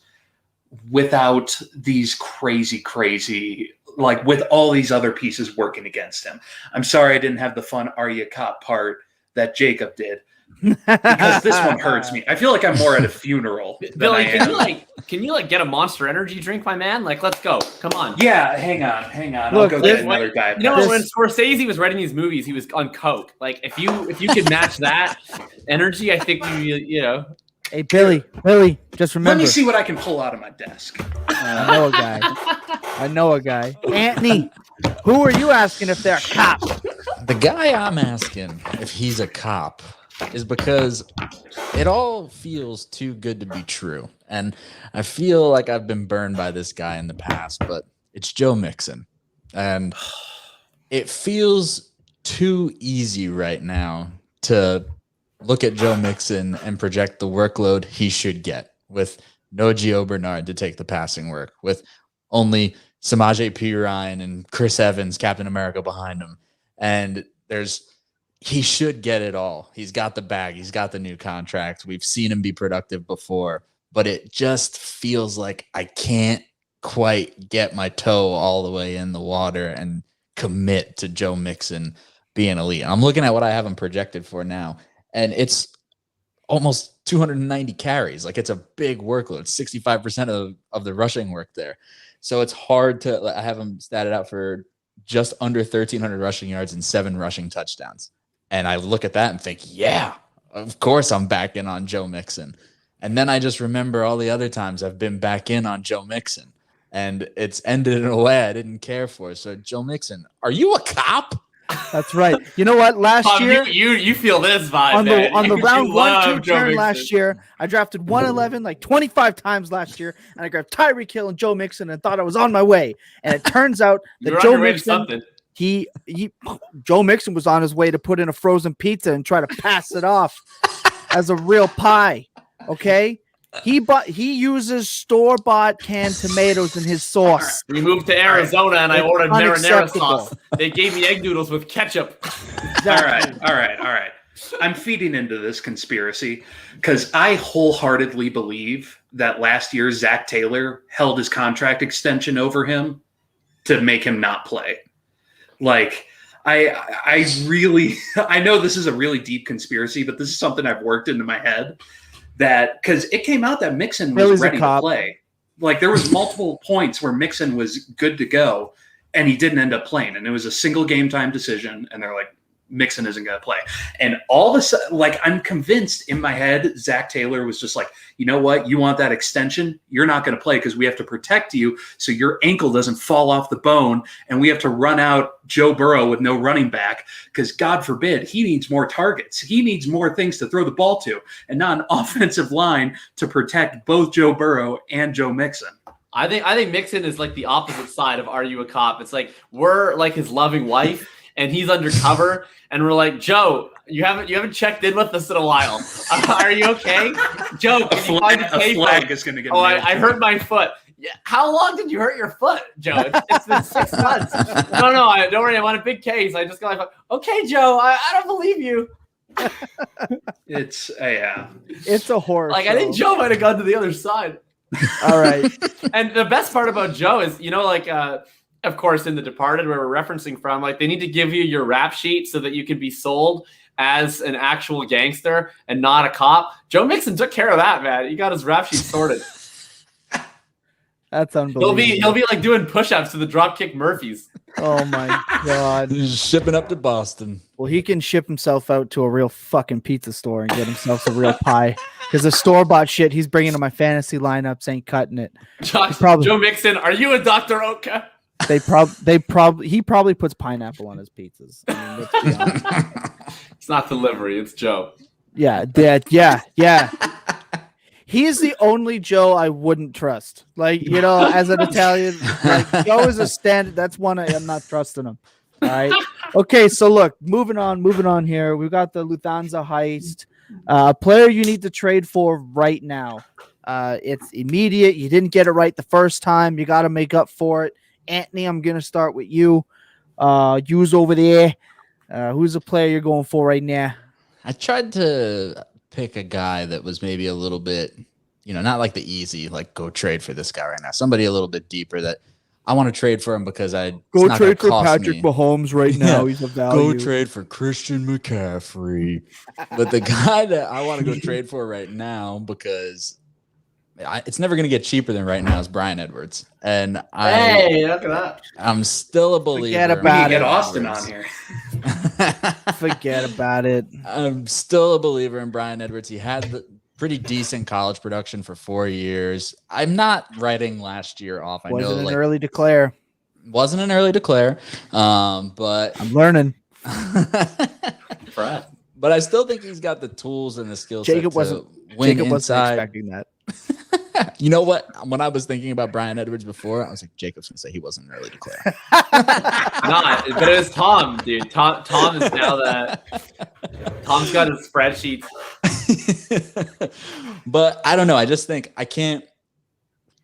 without these crazy, like, with all these other pieces working against him. I'm sorry I didn't have the fun "Are you a cop" part that Jacob did, because this one hurts me. I feel like I'm more at a funeral than Billy, I am. can you get a Monster Energy drink, my man? Like, let's go. Come on. Yeah, hang on. Look, I'll go get another guy. You know, when Scorsese was writing these movies, he was on coke. Like, if you could match that energy, I think you know. Hey, Billy, just remember. Let me see what I can pull out of my desk. I know a guy. Anthony, who are you asking if they're a cop? The guy I'm asking if he's a cop is because it all feels too good to be true. And I feel like I've been burned by this guy in the past, but it's Joe Mixon. And it feels too easy right now to look at Joe Mixon and project the workload he should get with no Gio Bernard to take the passing work, with only Samaje Perine and Chris Evans, Captain America, behind him. And he should get it all. He's got the bag. He's got the new contract. We've seen him be productive before, but it just feels like I can't quite get my toe all the way in the water and commit to Joe Mixon being elite. I'm looking at what I have him projected for now, and it's almost 290 carries. Like, it's a big workload, 65% of the rushing work there. So it's hard to, I have him statted out for just under 1,300 rushing yards and 7 rushing touchdowns. And I look at that and think, yeah, of course I'm back in on Joe Mixon. And then I just remember all the other times I've been back in on Joe Mixon, and it's ended in a way I didn't care for. So, Joe Mixon, are you a cop? That's right. You know what? Last year, you feel this vibe, on the round 1-2 turn last year, I drafted 111 like 25 times last year, and I grabbed Tyreek Hill and Joe Mixon and thought I was on my way. And it turns out that Joe Mixon, Joe Mixon was on his way to put in a frozen pizza and try to pass it off as a real pie. Okay, He uses store-bought canned tomatoes in his sauce. We moved to Arizona and I ordered marinara Unacceptable. sauce. They gave me egg noodles with ketchup. All right. I'm feeding into this conspiracy because I wholeheartedly believe that last year Zach Taylor held his contract extension over him to make him not play. Like, I really, I know this is a really deep conspiracy, but this is something I've worked into my head. That because it came out that Mixon was ready to play. Like there was multiple points where Mixon was good to go and he didn't end up playing. And it was a single game time decision. And they're like, Mixon isn't going to play. And all of a sudden, like I'm convinced in my head, Zach Taylor was just like, you know what? You want that extension? You're not going to play because we have to protect you so your ankle doesn't fall off the bone. And we have to run out Joe Burrow with no running back because God forbid he needs more targets. He needs more things to throw the ball to and not an offensive line to protect both Joe Burrow and Joe Mixon. I think Mixon is like the opposite side of Are You a Cop? It's like we're like his loving wife and he's undercover and we're like, Joe, you haven't checked in with us in a while. Are you okay? Joe, can you find the tape? A flag is going to get I hurt my foot. Yeah. How long did you hurt your foot, Joe? It's been 6 months. No, don't worry. I want a big case. I just got my foot. Okay, Joe, I don't believe you. It's a horror. Like show. I think Joe might have gone to the other side. All right. And the best part about Joe is, of course, in The Departed, where we're referencing from, like they need to give you your rap sheet so that you can be sold as an actual gangster and not a cop. Joe Mixon took care of that, man. He got his rap sheet sorted. That's unbelievable. He'll be like doing push-ups to the Dropkick Murphys. Oh my God. He's shipping up to Boston. Well, he can ship himself out to a real fucking pizza store and get himself a real pie. Because the store-bought shit he's bringing to my fantasy lineups ain't cutting it. Joe Mixon, are you a Dr. Oka? He probably puts pineapple on his pizzas. I mean, let's be honest. It's not delivery, it's Joe. Yeah. He is the only Joe I wouldn't trust. Like, as an Italian, like Joe is a standard. That's one I'm not trusting him. All right. Okay, so look, moving on here. We've got the Lufthansa heist. A player you need to trade for right now. It's immediate. You didn't get it right the first time. You got to make up for it. Anthony, I'm going to start with you. You's over there. Who's the player you're going for right now? I tried to pick a guy that was maybe a little bit, not like the easy, like go trade for this guy right now. Somebody a little bit deeper that I want to trade for him because go trade for Patrick Mahomes right now. He's a value. Go trade for Christian McCaffrey. But the guy that I want to go trade for right now because it's never going to get cheaper than right now is Bryan Edwards. And hey, look at that. I'm still a believer. Forget about it. Get Austin on here. Forget about it. I'm still a believer in Bryan Edwards. He had the pretty decent college production for 4 years. I'm not writing last year off. I Wasn't know an early declare. Wasn't an early declare. But I'm learning. But I still think he's got the tools and the skill set to win Jacob inside. wasn't expecting that. You know what? When I was thinking about Bryan Edwards before, I was like, Jacob's gonna say he wasn't an early declare. Not, but it was Tom, dude. Tom is now Tom's got his spreadsheets. But I don't know. I just think I can't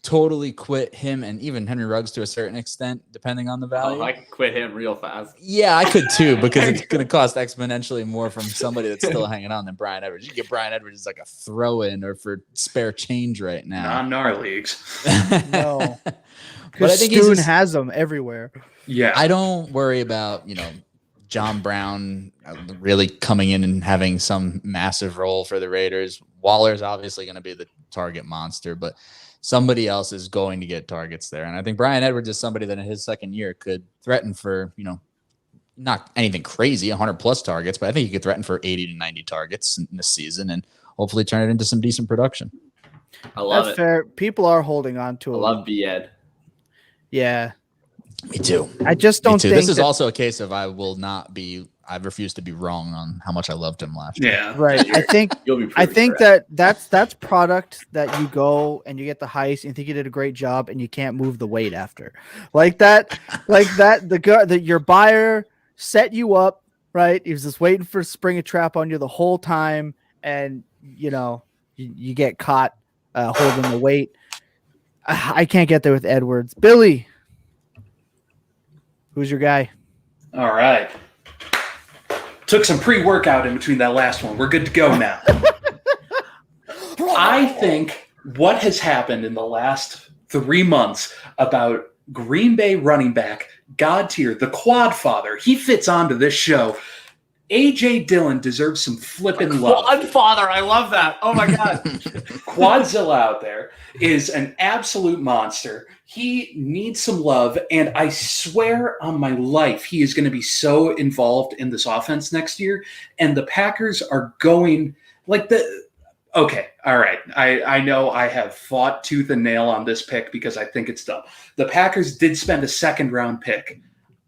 totally quit him and even Henry Ruggs to a certain extent, depending on the value. I could quit him real fast. Yeah, I could too, because it's going to cost exponentially more from somebody that's still hanging on than Bryan Edwards. You get Bryan Edwards as like a throw-in or for spare change right now. Not in our leagues. No. But I think Stoon has them everywhere. Yeah. I don't worry about, John Brown really coming in and having some massive role for the Raiders. Waller's obviously going to be the target monster, but somebody else is going to get targets there. And I think Bryan Edwards is somebody that in his second year could threaten for, not anything crazy, 100 plus targets, but I think he could threaten for 80 to 90 targets in this season and hopefully turn it into some decent production. I love That's fair. People are holding on to him. I love B-Ed. Yeah. Me too. I just don't think this is also a case of I refuse to be wrong on how much I loved him last year. Yeah. Right. I think that's product that you go and you get the heist and you think you did a great job and you can't move the weight after. Like that your buyer set you up, right? He was just waiting for spring a trap on you the whole time and you get caught holding the weight. I can't get there with Edwards. Billy, who's your guy? All right. Took some pre-workout in between that last one. We're good to go now. I think what has happened in the last 3 months about Green Bay running back, God tier, the quad father, he fits onto this show. A.J. Dillon deserves some flippin' love. Quad father, I love that. Oh my god. Quadzilla out there is an absolute monster. He needs some love, and I swear on my life he is going to be so involved in this offense next year. And the Packers are going like the okay, all right. I know I have fought tooth and nail on this pick because I think it's dumb. The Packers did spend a second-round pick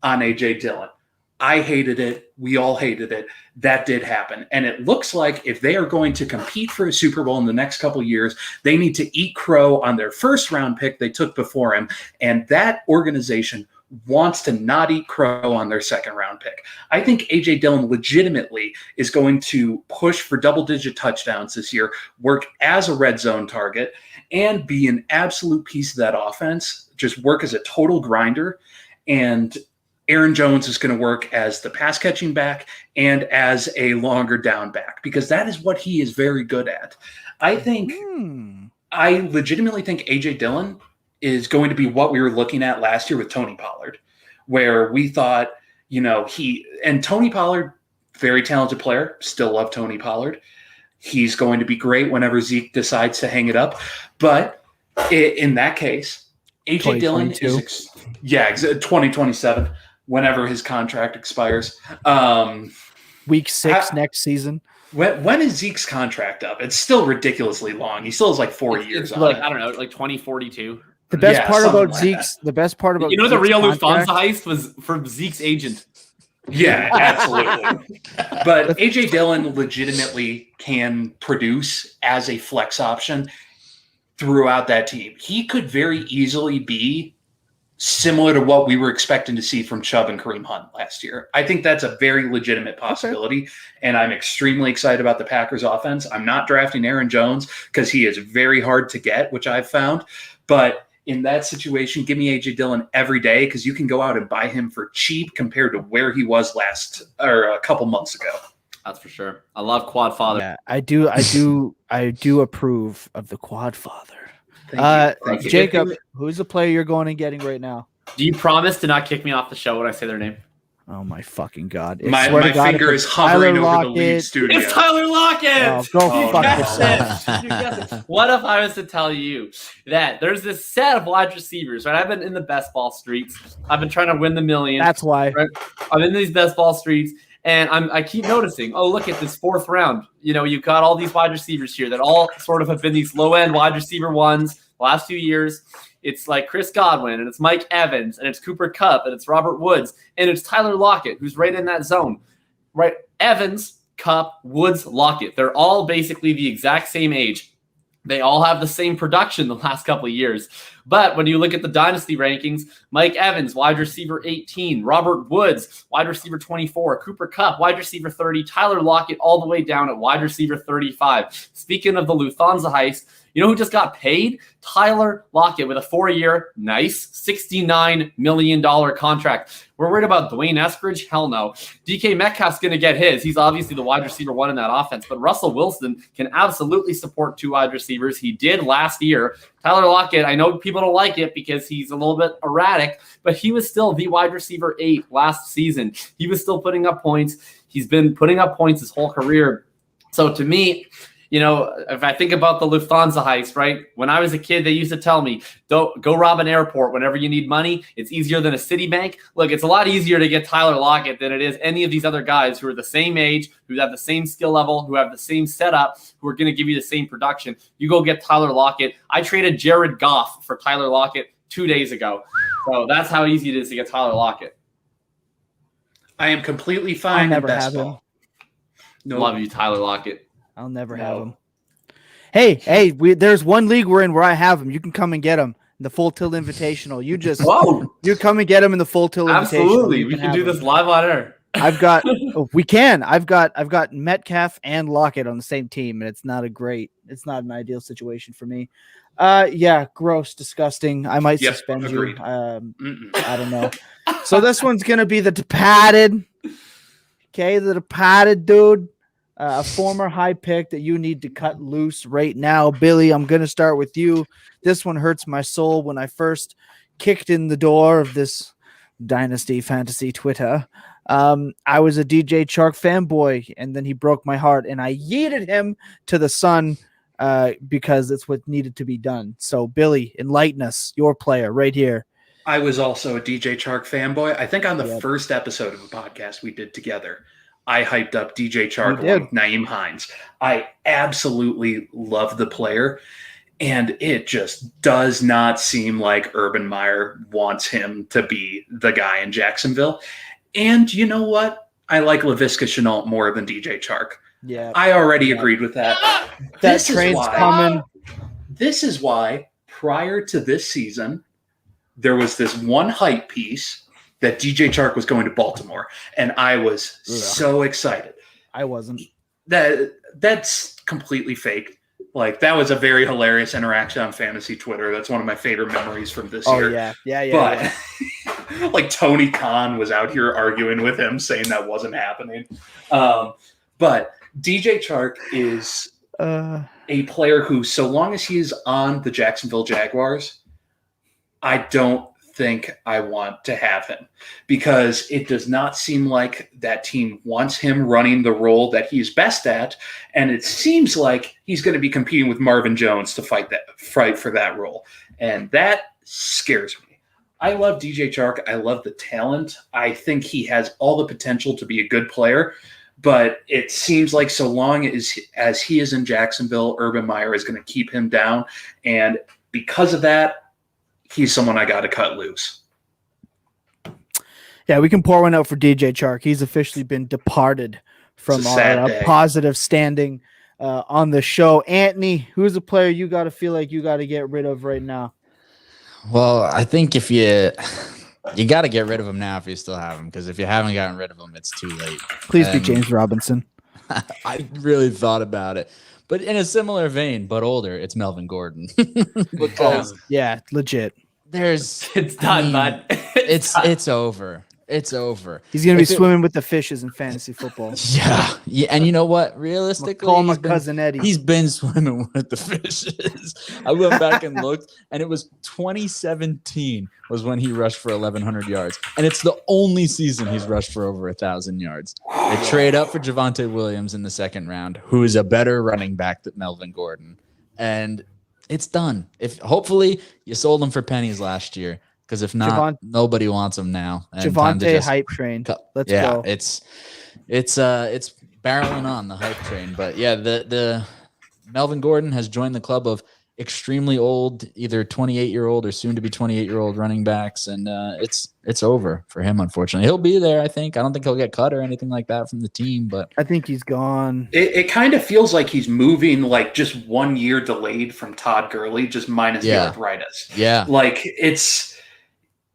on A.J. Dillon. I hated it. We all hated it. That did happen. And it looks like if they are going to compete for a Super Bowl in the next couple of years, they need to eat crow on their first-round pick they took before him. And that organization wants to not eat crow on their second-round pick. I think A.J. Dillon legitimately is going to push for double-digit touchdowns this year, work as a red zone target, and be an absolute piece of that offense, just work as a total grinder. And Aaron Jones is going to work as the pass catching back and as a longer down back because that is what he is very good at. I think I legitimately think A.J. Dillon is going to be what we were looking at last year with Tony Pollard, where we thought, Tony Pollard, very talented player, still love Tony Pollard. He's going to be great whenever Zeke decides to hang it up. But in that case, A.J. Dillon is 2027. Whenever his contract expires. Week 6 next season. When is Zeke's contract up? It's still ridiculously long. He still has like 4 years on it. I don't know, like 2042. The best part about Zeke's the real Lufthansa heist was from Zeke's agent. Yeah, absolutely. But A.J. Dillon legitimately can produce as a flex option throughout that team. He could very easily be similar to what we were expecting to see from Chubb and Kareem Hunt last year. I think that's a very legitimate possibility, and I'm extremely excited about the Packers offense. I'm not drafting Aaron Jones because he is very hard to get, which I've found. But in that situation, give me A.J. Dillon every day because you can go out and buy him for cheap compared to where he was a couple months ago. That's for sure. I love quad father. Yeah, I do approve of the quad father. Thank you. Jacob, who's the player you're going and getting right now? Do you promise to not kick me off the show when I say their name? Oh my fucking god! My finger is hovering over the lead studio. It's Tyler Lockett. Oh, go fuck yourself. You guessed it. What if I was to tell you that there's this set of wide receivers? Right, I've been in the best ball streets. I've been trying to win the million. That's why. Right? I'm in these best ball streets. And I keep noticing, look at this 4th round. You've got all these wide receivers here that all sort of have been these low-end wide receiver ones the last few years. It's like Chris Godwin, and it's Mike Evans, and it's Cooper Kupp, and it's Robert Woods, and it's Tyler Lockett, who's right in that zone. Right? Evans, Kupp, Woods, Lockett. They're all basically the exact same age. They all have the same production the last couple of years. But when you look at the Dynasty rankings, Mike Evans, wide receiver 18, Robert Woods, wide receiver 24, Cooper Kupp, wide receiver 30, Tyler Lockett all the way down at wide receiver 35. Speaking of the Lufthansa heist, you know who just got paid? Tyler Lockett with a 4-year, nice $69 million contract. We're worried about Dwayne Eskridge? Hell no. DK Metcalf's going to get his. He's obviously the wide receiver 1 in that offense, but Russell Wilson can absolutely support 2 wide receivers. He did last year. Tyler Lockett, I know people don't like it because he's a little bit erratic, but he was still the wide receiver 8 last season. He was still putting up points. He's been putting up points his whole career. So to me, if I think about the Lufthansa heist, right? When I was a kid, they used to tell me, don't go rob an airport whenever you need money. It's easier than a Citibank. Look, it's a lot easier to get Tyler Lockett than it is any of these other guys who are the same age, who have the same skill level, who have the same setup, who are going to give you the same production. You go get Tyler Lockett. I traded Jared Goff for Tyler Lockett 2 days ago. So that's how easy it is to get Tyler Lockett. I am completely fine. I'll never have him. No. Love you, Tyler Lockett. I'll never have him. Hey, there's one league we're in where I have him. You can come and get him. The Full Tilt Invitational. You come and get him in the Full Tilt Invitational. Absolutely. We can do this live on air. I've got Metcalf and Lockett on the same team, and it's not an ideal situation for me. Yeah, gross, disgusting. I might suspend agreed. you. I don't know. So this one's gonna be the departed. Okay, the departed dude. A former high pick that you need to cut loose right now. Billy, I'm gonna start with you. This one hurts my soul. When I first kicked in the door of this Dynasty Fantasy Twitter, I was a DJ Chark fanboy, and then he broke my heart, and I yeeted him to the sun because it's what needed to be done. So, Billy, enlighten us, your player right here. I was also a DJ Chark fanboy. I think on the first episode of a podcast we did together, I hyped up DJ Chark along with Nyheim Hines. I absolutely love the player, and it just does not seem like Urban Meyer wants him to be the guy in Jacksonville. And you know what? I like Laviska Shenault more than DJ Chark. Yeah, I already agreed with that. That trade's coming. This is why prior to this season, there was this one hype piece that DJ Chark was going to Baltimore, and I was so excited. I wasn't. That's completely fake. Like, that was a very hilarious interaction on fantasy Twitter. That's one of my favorite memories from this year. Yeah. But like Tony Khan was out here arguing with him, saying that wasn't happening. But DJ Chark is a player who, so long as he is on the Jacksonville Jaguars, I don't think I want to have him, because it does not seem like that team wants him running the role that he's best at, and it seems like he's going to be competing with Marvin Jones to fight for that role, and that scares me. I love DJ Chark. I love the talent. I think he has all the potential to be a good player, but it seems like so long as he is in Jacksonville, Urban Meyer is going to keep him down, and because of that, he's someone I got to cut loose. Yeah, we can pour one out for DJ Chark. He's officially been departed from our positive standing on the show. Anthony, who's a player you got to feel like you got to get rid of right now? Well, I think if you got to get rid of him now if you still have him, because if you haven't gotten rid of him, it's too late. Please be James Robinson. I really thought about it. But in a similar vein, but older, it's Melvin Gordon. Because legit. It's done, bud. It's over. It's over. He's gonna be swimming with the fishes in fantasy football. Yeah. And you know what? Realistically, call my cousin Eddie. He's been swimming with the fishes. I went back and looked, and it was 2017 was when he rushed for 1,100 yards, and it's the only season he's rushed for over 1,000 yards. They trade up for Javonte Williams in the second round, who is a better running back than Melvin Gordon, and it's done. If hopefully you sold him for pennies last year. Because if not, nobody wants him now. Javonte hype train. Let's go. It's barreling on the hype train. But yeah, the Melvin Gordon has joined the club of extremely old, either 28-year-old or soon to be 28-year-old running backs, and it's over for him. Unfortunately, he'll be there. I think. I don't think he'll get cut or anything like that from the team, but I think he's gone. It kind of feels like he's moving like just 1 year delayed from Todd Gurley, just minus the arthritis. Yeah, like it's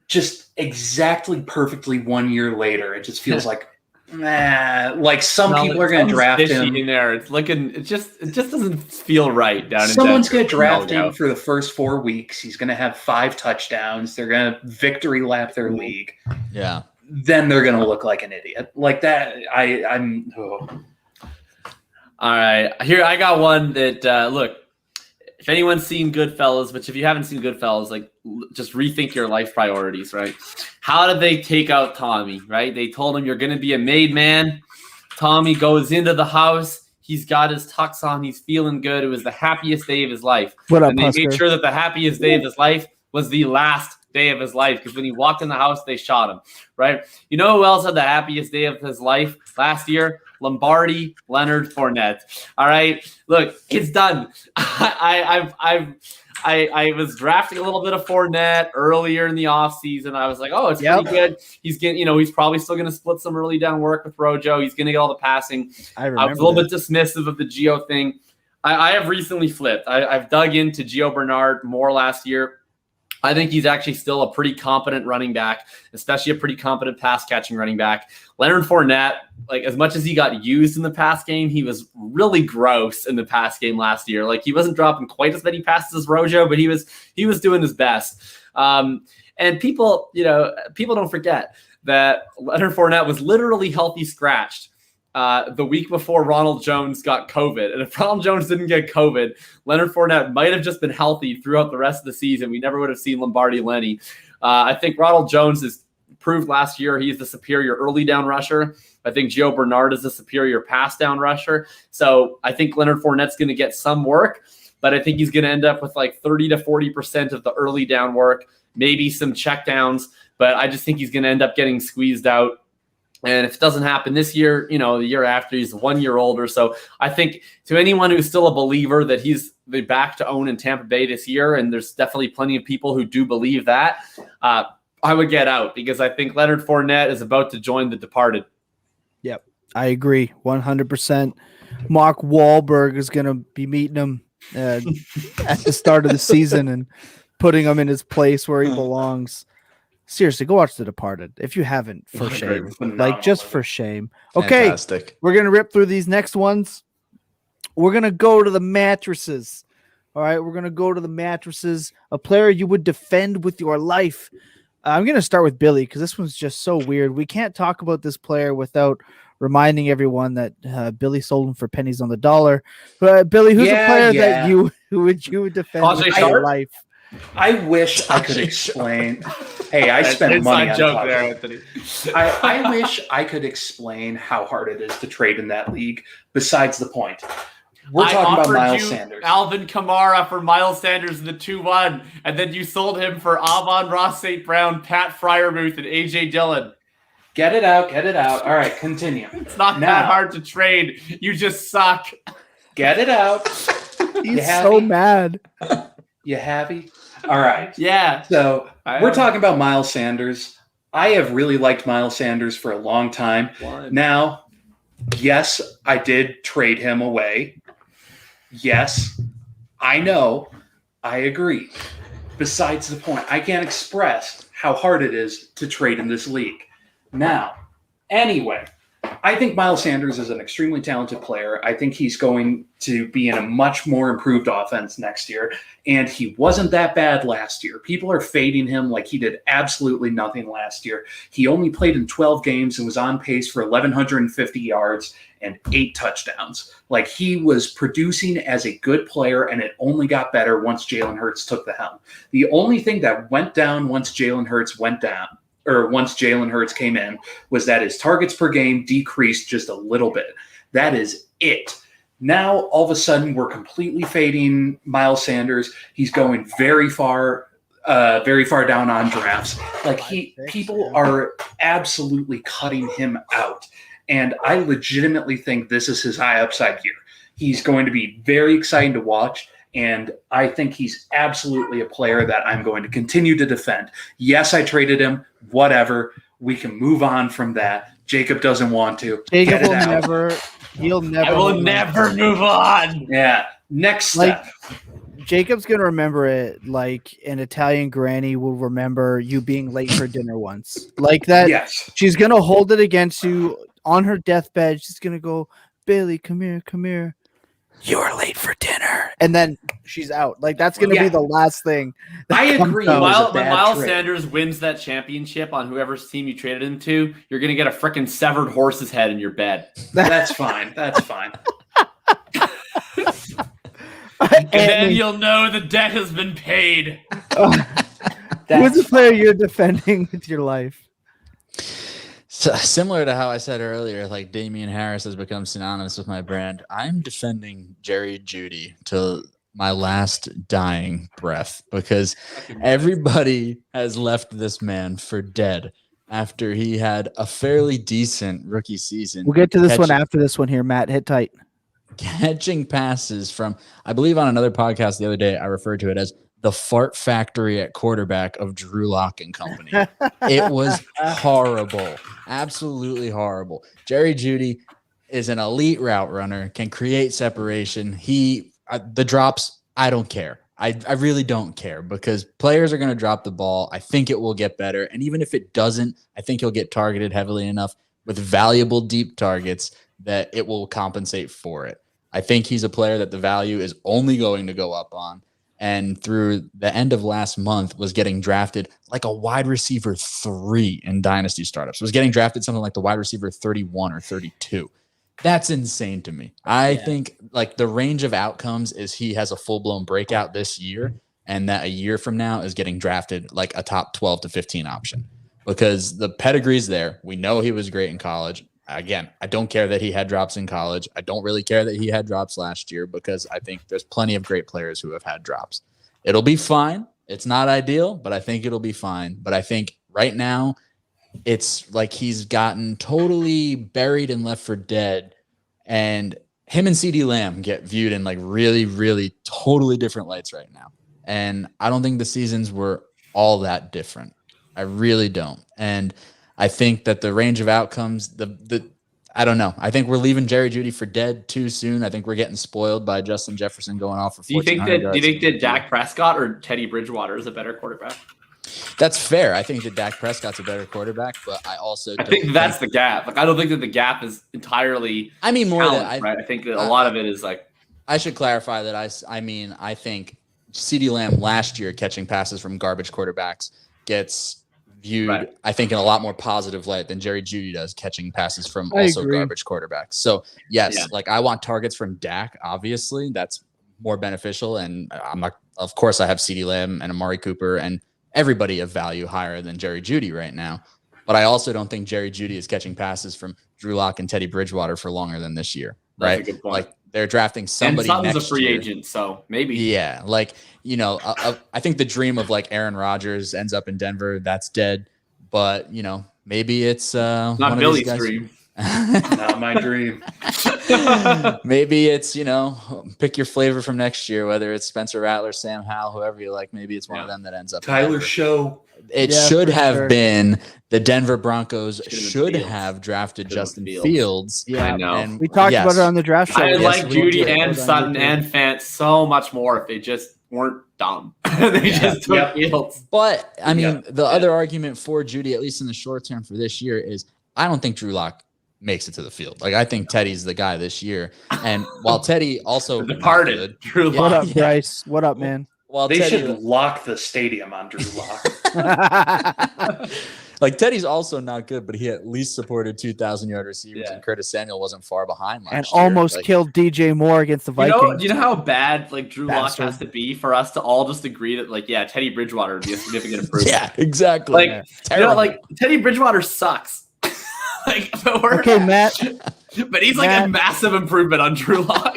just exactly perfectly 1 year later. It just feels like, like some people are going to draft him in there. It's looking, it just doesn't feel right down in Someone's going to draft him for the first 4 weeks. He's going to have 5 touchdowns. They're going to victory lap their league. Yeah. Then they're going to look like an idiot like that. All right. Here, I got one that, look, if anyone's seen Goodfellas, which if you haven't seen Goodfellas, like just rethink your life priorities, right? How did they take out Tommy, right? They told him you're going to be a made man. Tommy goes into the house. He's got his tux on. He's feeling good. It was the happiest day of his life. What up, and they made sure that the happiest day of his life was the last day of his life, because when he walked in the house, they shot him, right? You know who else had the happiest day of his life last year? Lombardi, Leonard Fournette. All right, look, it's done. I was drafting a little bit of Fournette earlier in the offseason. I was like, oh, it's pretty good. He's getting, he's probably still going to split some early down work with Rojo. He's going to get all the passing. I was a little bit dismissive of the Gio thing. I have recently flipped. I've dug into Gio Bernard more last year. I think he's actually still a pretty competent running back, especially a pretty competent pass-catching running back. Leonard Fournette, like as much as he got used in the pass game, he was really gross in the pass game last year. Like he wasn't dropping quite as many passes as Rojo, but he was doing his best. And people don't forget that Leonard Fournette was literally healthy scratched the week before Ronald Jones got COVID. And if Ronald Jones didn't get COVID, Leonard Fournette might have just been healthy throughout the rest of the season. We never would have seen Lombardi Lenny. I think Ronald Jones has proved last year he's the superior early down rusher. I think Gio Bernard is the superior pass down rusher. So I think Leonard Fournette's going to get some work, but I think he's going to end up with like 30 to 40% of the early down work, maybe some check downs, but I just think he's going to end up getting squeezed out. And if it doesn't happen this year, the year after, he's 1 year older. So I think to anyone who's still a believer that he's the back to own in Tampa Bay this year, and there's definitely plenty of people who do believe that, I would get out because I think Leonard Fournette is about to join the departed. Yep, I agree 100%. Mark Wahlberg is going to be meeting him at the start of the season and putting him in his place where he belongs. Seriously, go watch The Departed if you haven't. For shame, like just for shame. Okay, Fantastic. We're gonna rip through these next ones. We're gonna go to the mattresses. All right, we're gonna go to the mattresses. A player you would defend with your life. I'm gonna start with Billy because this one's just so weird. We can't talk about this player without reminding everyone that Billy sold him for pennies on the dollar. But Billy, who's a player that you would defend with your life? I wish I could explain. Hey, I spent money on joke there, Anthony. I wish I could explain how hard it is to trade in that league. Besides the point, we're talking about Miles Sanders. Alvin Kamara for Miles Sanders in the 2-1, and then you sold him for Amon-Ross St. Brown, Pat Freiermuth, and AJ Dillon. Get it out. All right, continue. It's not that hard to trade. You just suck. Get it out. He's so mad. You happy? All right. Yeah. So we're talking about Miles Sanders. I have really liked Miles Sanders for a long time. Now, yes, I did trade him away. Yes, I know. I agree. Besides the point, I can't express how hard it is to trade in this league. Now, anyway, I think Miles Sanders is an extremely talented player. I think he's going to be in a much more improved offense next year. And he wasn't that bad last year. People are fading him like he did absolutely nothing last year. He only played in 12 games and was on pace for 1,150 yards and 8 touchdowns. Like he was producing as a good player, and it only got better once Jalen Hurts took the helm. The only thing that went down once Jalen Hurts came in was that his targets per game decreased just a little bit. That is it. Now, all of a sudden, we're completely fading Miles Sanders. He's going very far down on drafts. Like people are absolutely cutting him out. And I legitimately think this is his high upside year. He's going to be very exciting to watch. And I think he's absolutely a player that I'm going to continue to defend. Yes, I traded him. Whatever. We can move on from that. Jacob doesn't want to. Jacob will never. He'll never. I will never move on. Yeah. Next step. Jacob's going to remember it like an Italian granny will remember you being late for dinner once. Like that. Yes. She's going to hold it against you on her deathbed. She's going to go, Billy, come here. You're late for dinner. And then she's out. Like, that's going to be the last thing. I agree. When Miles Sanders wins that championship on whoever's team you traded him to, you're going to get a freaking severed horse's head in your bed. That's fine. And then you'll know the debt has been paid. Who's the player you're defending with your life? So, similar to how I said earlier, like Damian Harris has become synonymous with my brand. I'm defending Jerry Jeudy till my last dying breath because everybody has left this man for dead after he had a fairly decent rookie season. We'll get to this one after this one here, Matt. Hit tight. Catching passes from, I believe on another podcast the other day, I referred to it as the fart factory at quarterback of Drew Lock and Company. It was horrible. Absolutely horrible. Jerry Jeudy is an elite route runner, can create separation. The drops, I don't care. I really don't care because players are going to drop the ball. I think it will get better. And even if it doesn't, I think he'll get targeted heavily enough with valuable deep targets that it will compensate for it. I think he's a player that the value is only going to go up on. And through the end of last month was getting drafted like a wide receiver 3 in Dynasty startups. Was getting drafted something like the wide receiver 31 or 32. That's insane to me. I think like the range of outcomes is he has a full-blown breakout this year, and that a year from now is getting drafted like a top 12 to 15 option because the pedigree's there. We know he was great in college. Again, I don't care that he had drops in college. I don't really care that he had drops last year because I think there's plenty of great players who have had drops. It'll be fine. It's not ideal, but I think it'll be fine. But I think right now it's like he's gotten totally buried and left for dead. And him and CeeDee Lamb get viewed in like really, really totally different lights right now. And I don't think the seasons were all that different. I really don't. And I think that the range of outcomes, I don't know. I think we're leaving Jerry Jeudy for dead too soon. I think we're getting spoiled by Justin Jefferson going off for 1,400 yards. Do you think that Dak Prescott or Teddy Bridgewater is a better quarterback? That's fair. I think that Dak Prescott's a better quarterback, but I also think that's the gap. Like I don't think that the gap is entirely. I mean, more talent, than right. I think that a lot of it is like. I should clarify that I think CeeDee Lamb last year catching passes from garbage quarterbacks gets viewed, I think, in a lot more positive light than Jerry Jeudy does catching passes from garbage quarterbacks. So yes, like I want targets from Dak. Obviously, that's more beneficial. And of course, I have CeeDee Lamb and Amari Cooper and everybody of value higher than Jerry Jeudy right now. But I also don't think Jerry Jeudy is catching passes from Drew Lock and Teddy Bridgewater for longer than this year. Right? That's a good point. Like they're drafting somebody. And Sutton's next a free year. agent, so maybe. Yeah, like I think the dream of like Aaron Rodgers ends up in Denver. That's dead. But maybe it's not Billy's dream. Not my dream. Maybe it's pick your flavor from next year, whether it's Spencer Rattler, Sam Howell, whoever you like. Maybe it's one of them that ends up. Tyler Show. It should have been the Denver Broncos should have drafted Justin Fields. Yeah, I know. And we talked about it on the draft show. I like Jeudy and Sutton and Fant so much more if they just weren't dumb. They just took Fields. But I mean, the other argument for Jeudy, at least in the short term for this year, is I don't think Drew Lock makes it to the field. Like I think Teddy's the guy this year. And while Teddy also departed, Drew Lock. What up, Bryce? What up, man? Well, they should lock the stadium on Drew Lock. Like Teddy's also not good, but he at least supported 2,000-yard receivers, and Curtis Samuel wasn't far behind last year. And almost killed DJ Moore against the Vikings. You know how bad like Drew Lock has to be for us to all just agree that like Teddy Bridgewater would be a significant improvement. Yeah, exactly. Like like Teddy Bridgewater sucks. Matt. But he's like a massive improvement on Drew Lock.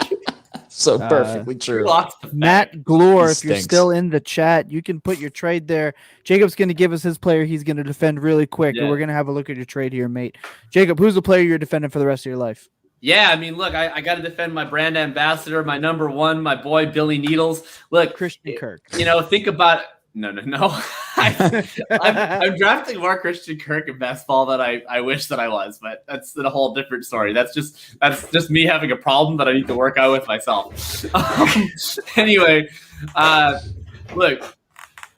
So perfectly true. Matt Glore, if you're still in the chat, you can put your trade there. Jacob's going to give us his player he's going to defend really quick, and we're going to have a look at your trade here, mate. Jacob, who's the player you're defending for the rest of your life? Yeah, I mean, look, I got to defend my brand ambassador, my number one, my boy Billy Needles. Look, Christian Kirk. Think about it. No. I'm drafting more Christian Kirk in best ball than I wish that I was, but that's a whole different story. That's just me having a problem that I need to work out with myself. Anyway, look,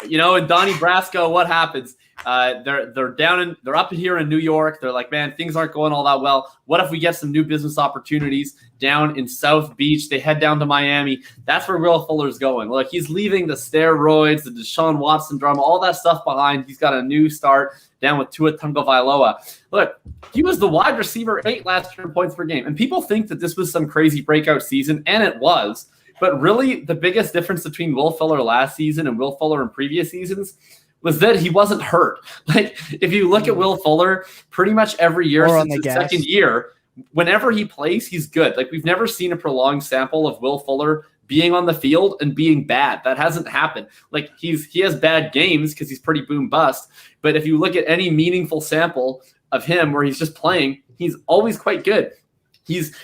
in Donnie Brasco, what happens? They're up here in New York. They're like, man, things aren't going all that well. What if we get some new business opportunities down in South Beach? They head down to Miami. That's where Will Fuller's going. Look, he's leaving the steroids, the Deshaun Watson drama, all that stuff behind. He's got a new start down with Tua Tagovailoa. Look, he was the wide receiver 8 last year in points per game. And people think that this was some crazy breakout season, and it was. But really, the biggest difference between Will Fuller last season and Will Fuller in previous seasons was that he wasn't hurt. Like, if you look at Will Fuller, pretty much every year since his second year, whenever he plays, he's good. Like, we've never seen a prolonged sample of Will Fuller being on the field and being bad. That hasn't happened. Like, he has bad games because he's pretty boom bust. But if you look at any meaningful sample of him where he's just playing, he's always quite good. His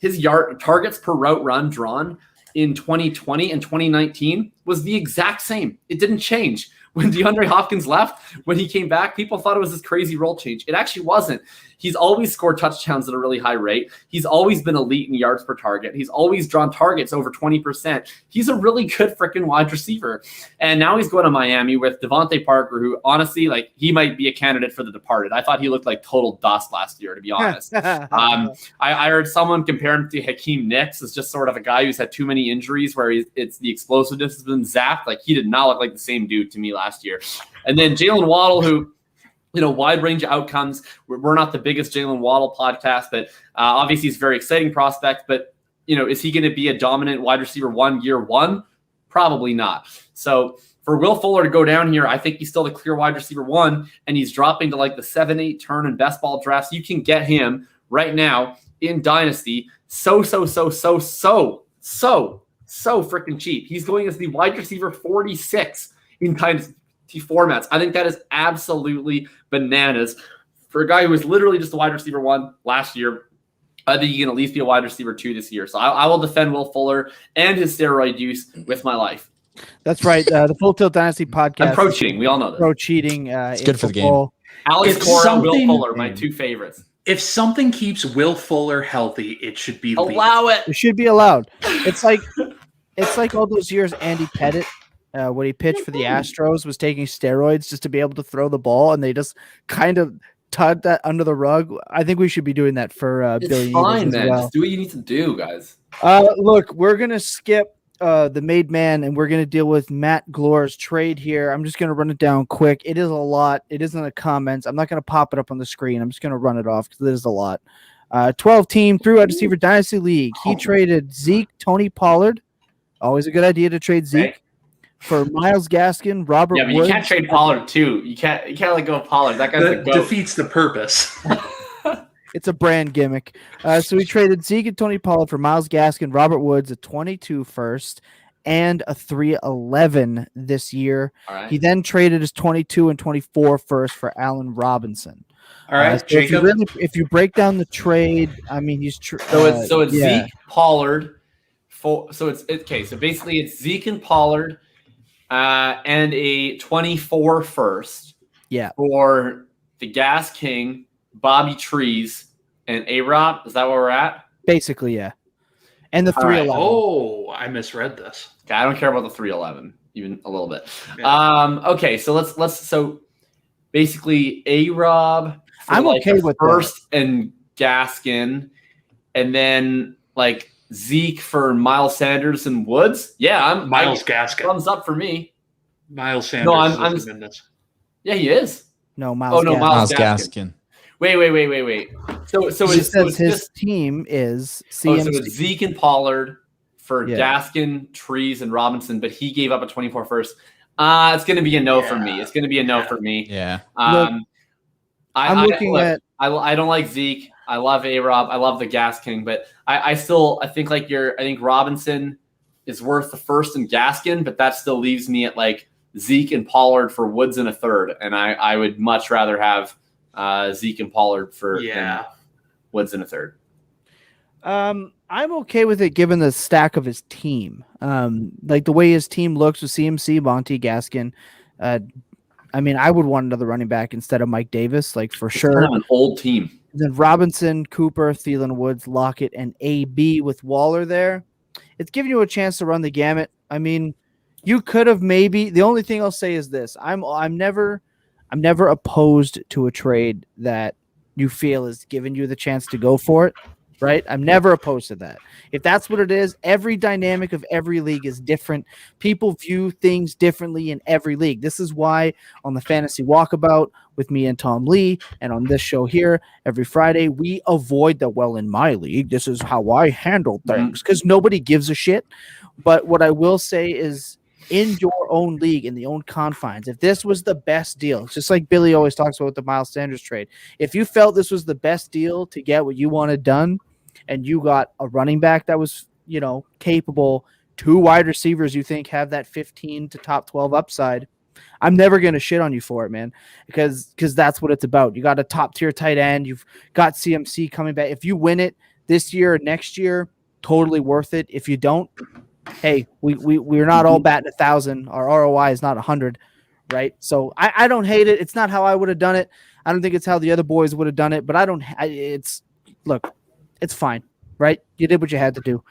yard targets per route run drawn in 2020 and 2019 was the exact same. It didn't change. When DeAndre Hopkins left, when he came back, people thought it was this crazy role change. It actually wasn't. He's always scored touchdowns at a really high rate. He's always been elite in yards per target. He's always drawn targets over 20%. He's a really good freaking wide receiver. And now he's going to Miami with Devontae Parker, who honestly, like, he might be a candidate for The Departed. I thought he looked like total dust last year, to be honest. I heard someone compare him to Hakeem Nicks as just sort of a guy who's had too many injuries where it's the explosiveness has been zapped. Like, he did not look like the same dude to me last year. And then Jalen Waddle, who, wide range of outcomes. We're not the biggest Jalen Waddle podcast, but obviously he's a very exciting prospect. But, is he going to be a dominant wide receiver year one? Probably not. So for Will Fuller to go down here, I think he's still the clear wide receiver 1, and he's dropping to like the 7-8 turn in best ball drafts. You can get him right now in Dynasty so freaking cheap. He's going as the wide receiver 46 in Dynasty formats. I think that is absolutely bananas for a guy who was literally just a wide receiver 1 last year. I think he can at least be a wide receiver 2 this year. So I will defend Will Fuller and his steroid use with my life. That's right. The Full Tilt Dynasty podcast. I'm pro cheating. We all know that. Pro cheating. It's good for the game. Alex Cora, Will Fuller, my 2 favorites. If something keeps Will Fuller healthy, it should be allow it. It should be allowed. It's like all those years Andy Pettit, when he pitched for the Astros, was taking steroids just to be able to throw the ball, and they just kind of tugged that under the rug. I think we should be doing that for Billy. It's fine, man. Well. Just do what you need to do, guys. Look, we're gonna skip the made man, and we're going to deal with Matt Glore's trade here. I'm just going to run it down quick. It is a lot. It isn't a comments. I'm not going to pop it up on the screen. I'm just going to run it off because it is a lot. 12-team through wide receiver dynasty league. He traded Zeke, Tony Pollard. Always a good idea to trade Zeke for Myles Gaskin, Robert Yeah, but Woods. You can't trade Pollard too. You can't let go of Pollard. That guy's that defeats the purpose. It's a brand gimmick. So we traded Zeke and Tony Pollard for Myles Gaskin, Robert Woods, a 22 first, and a 311 this year. All right. He then traded his 22 and 24 first for Allen Robinson. All right, so Jacob. If you break down the trade, I mean, he's so it's Zeke, Pollard. So basically it's Zeke and Pollard, and a 24 first. Yeah. For the Gas King, Bobby Trees, and A-Rob. Is that where we're at? Basically, yeah. And the 311. Right. Oh, I misread this. Okay, I don't care about the 311 even a little bit. Yeah. Okay, so let's basically A-Rob. I'm okay with first and Gaskin, and then like Zeke for Miles Sanders and Woods. Yeah, Miles Gaskin. Thumbs up for me. Miles Sanders. No, I'm yeah, he is. No, Miles. Miles Gaskin. Wait. So his team is CMC. So it's Zeke and Pollard for Gaskin, Trees, and Robinson, but he gave up a 24 first. It's going to be a no for me. It's going to be a no for me. Yeah. I'm looking at. I don't like Zeke. I love A-Rob. I love the Gas King, but I think Robinson is worth the first and Gaskin, but that still leaves me at like Zeke and Pollard for Woods in a third, and I would much rather have Zeke and Pollard for Woods in a third. I'm okay with it given the stack of his team. Like the way his team looks with CMC, Monty, Gaskin. I mean, I would want another running back instead of Mike Davis, like for sure. Kind of an old team. Then Robinson, Cooper, Thielen, Woods, Lockett, and AB with Waller there. It's giving you a chance to run the gamut. I mean, you could have maybe. The only thing I'll say is this: I'm never opposed to a trade that you feel is giving you the chance to go for it. Right? I'm never opposed to that. If that's what it is, every dynamic of every league is different. People view things differently in every league. This is why on the Fantasy Walkabout with me and Tom Lee and on this show here every Friday, we avoid the, well, in my league, this is how I handle things, because nobody gives a shit. But what I will say is, in your own league, in the own confines, if this was the best deal, just like Billy always talks about with the Miles Sanders trade, if you felt this was the best deal to get what you wanted done, and you got a running back that was, capable, 2 wide receivers you think have that 15 to top 12 upside, I'm never going to shit on you for it, man, because that's what it's about. You got a top tier tight end. You've got CMC coming back. If you win it this year or next year, totally worth it. If you don't, hey, we're not all batting 1,000. Our ROI is not 100. right? So I don't hate it. It's not how I would have done it. I don't think it's how the other boys would have done it, but it's fine, right? You did what you had to do.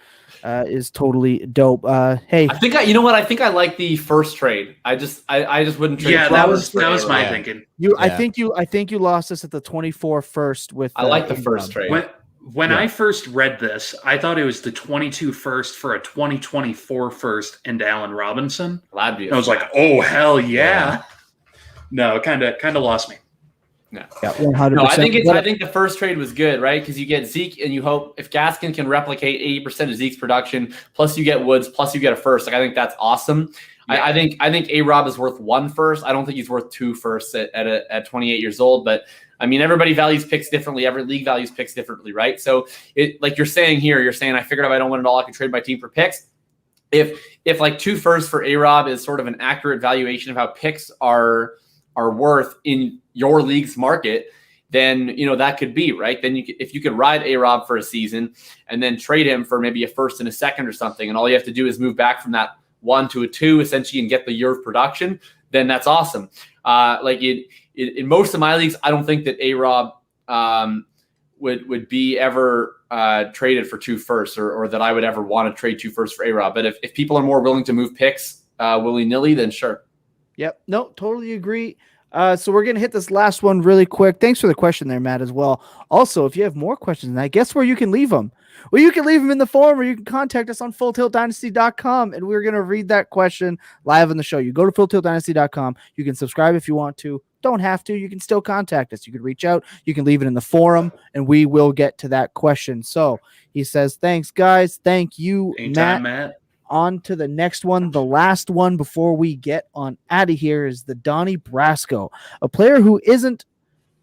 Is totally dope. Hey, I think I think I like the first trade. I just wouldn't trade. Yeah, that was my thinking. I think you lost us at the 24 first with. I like the first trade. When I first read this, I thought it was the 22 first for a 2024 first and Allen Robinson. That'd be I was like, oh hell yeah. No, kind of lost me. Yeah, 100%. No, I think the first trade was good, right? Because you get Zeke, and you hope if Gaskin can replicate 80% of Zeke's production, plus you get Woods, plus you get a first. Like I think that's awesome. Yeah. I think A-Rob is worth 1 first. I don't think he's worth 2 firsts at 28 years old. But I mean, everybody values picks differently. Every league values picks differently, right? So like you're saying I figured if I don't win it all, I can trade my team for picks. If like 2 firsts for A-Rob is sort of an accurate valuation of how picks are worth in your league's market, then that could be right. Then if you could ride A-Rob for a season and then trade him for maybe a first and a second or something, and all you have to do is move back from that 1 to a 2 essentially and get the year of production, then that's awesome. Like in most of my leagues, I don't think that A-Rob would be ever traded for 2 firsts or that I would ever want to trade 2 firsts for A-Rob. But if people are more willing to move picks willy-nilly, then sure. Yep. No, totally agree. So we're going to hit this last one really quick. Thanks for the question there, Matt, as well. Also, if you have more questions, I guess where you can leave them. Well, you can leave them in the forum, or you can contact us on FullTiltDynasty.com, and we're going to read that question live on the show. You go to FullTiltDynasty.com. You can subscribe if you want to. Don't have to. You can still contact us. You can reach out. You can leave it in the forum, and we will get to that question. So he says, thanks, guys. Thank you, Anytime, Matt. On to the next one. The last one before we get on out of here is the Donnie Brasco, a player who isn't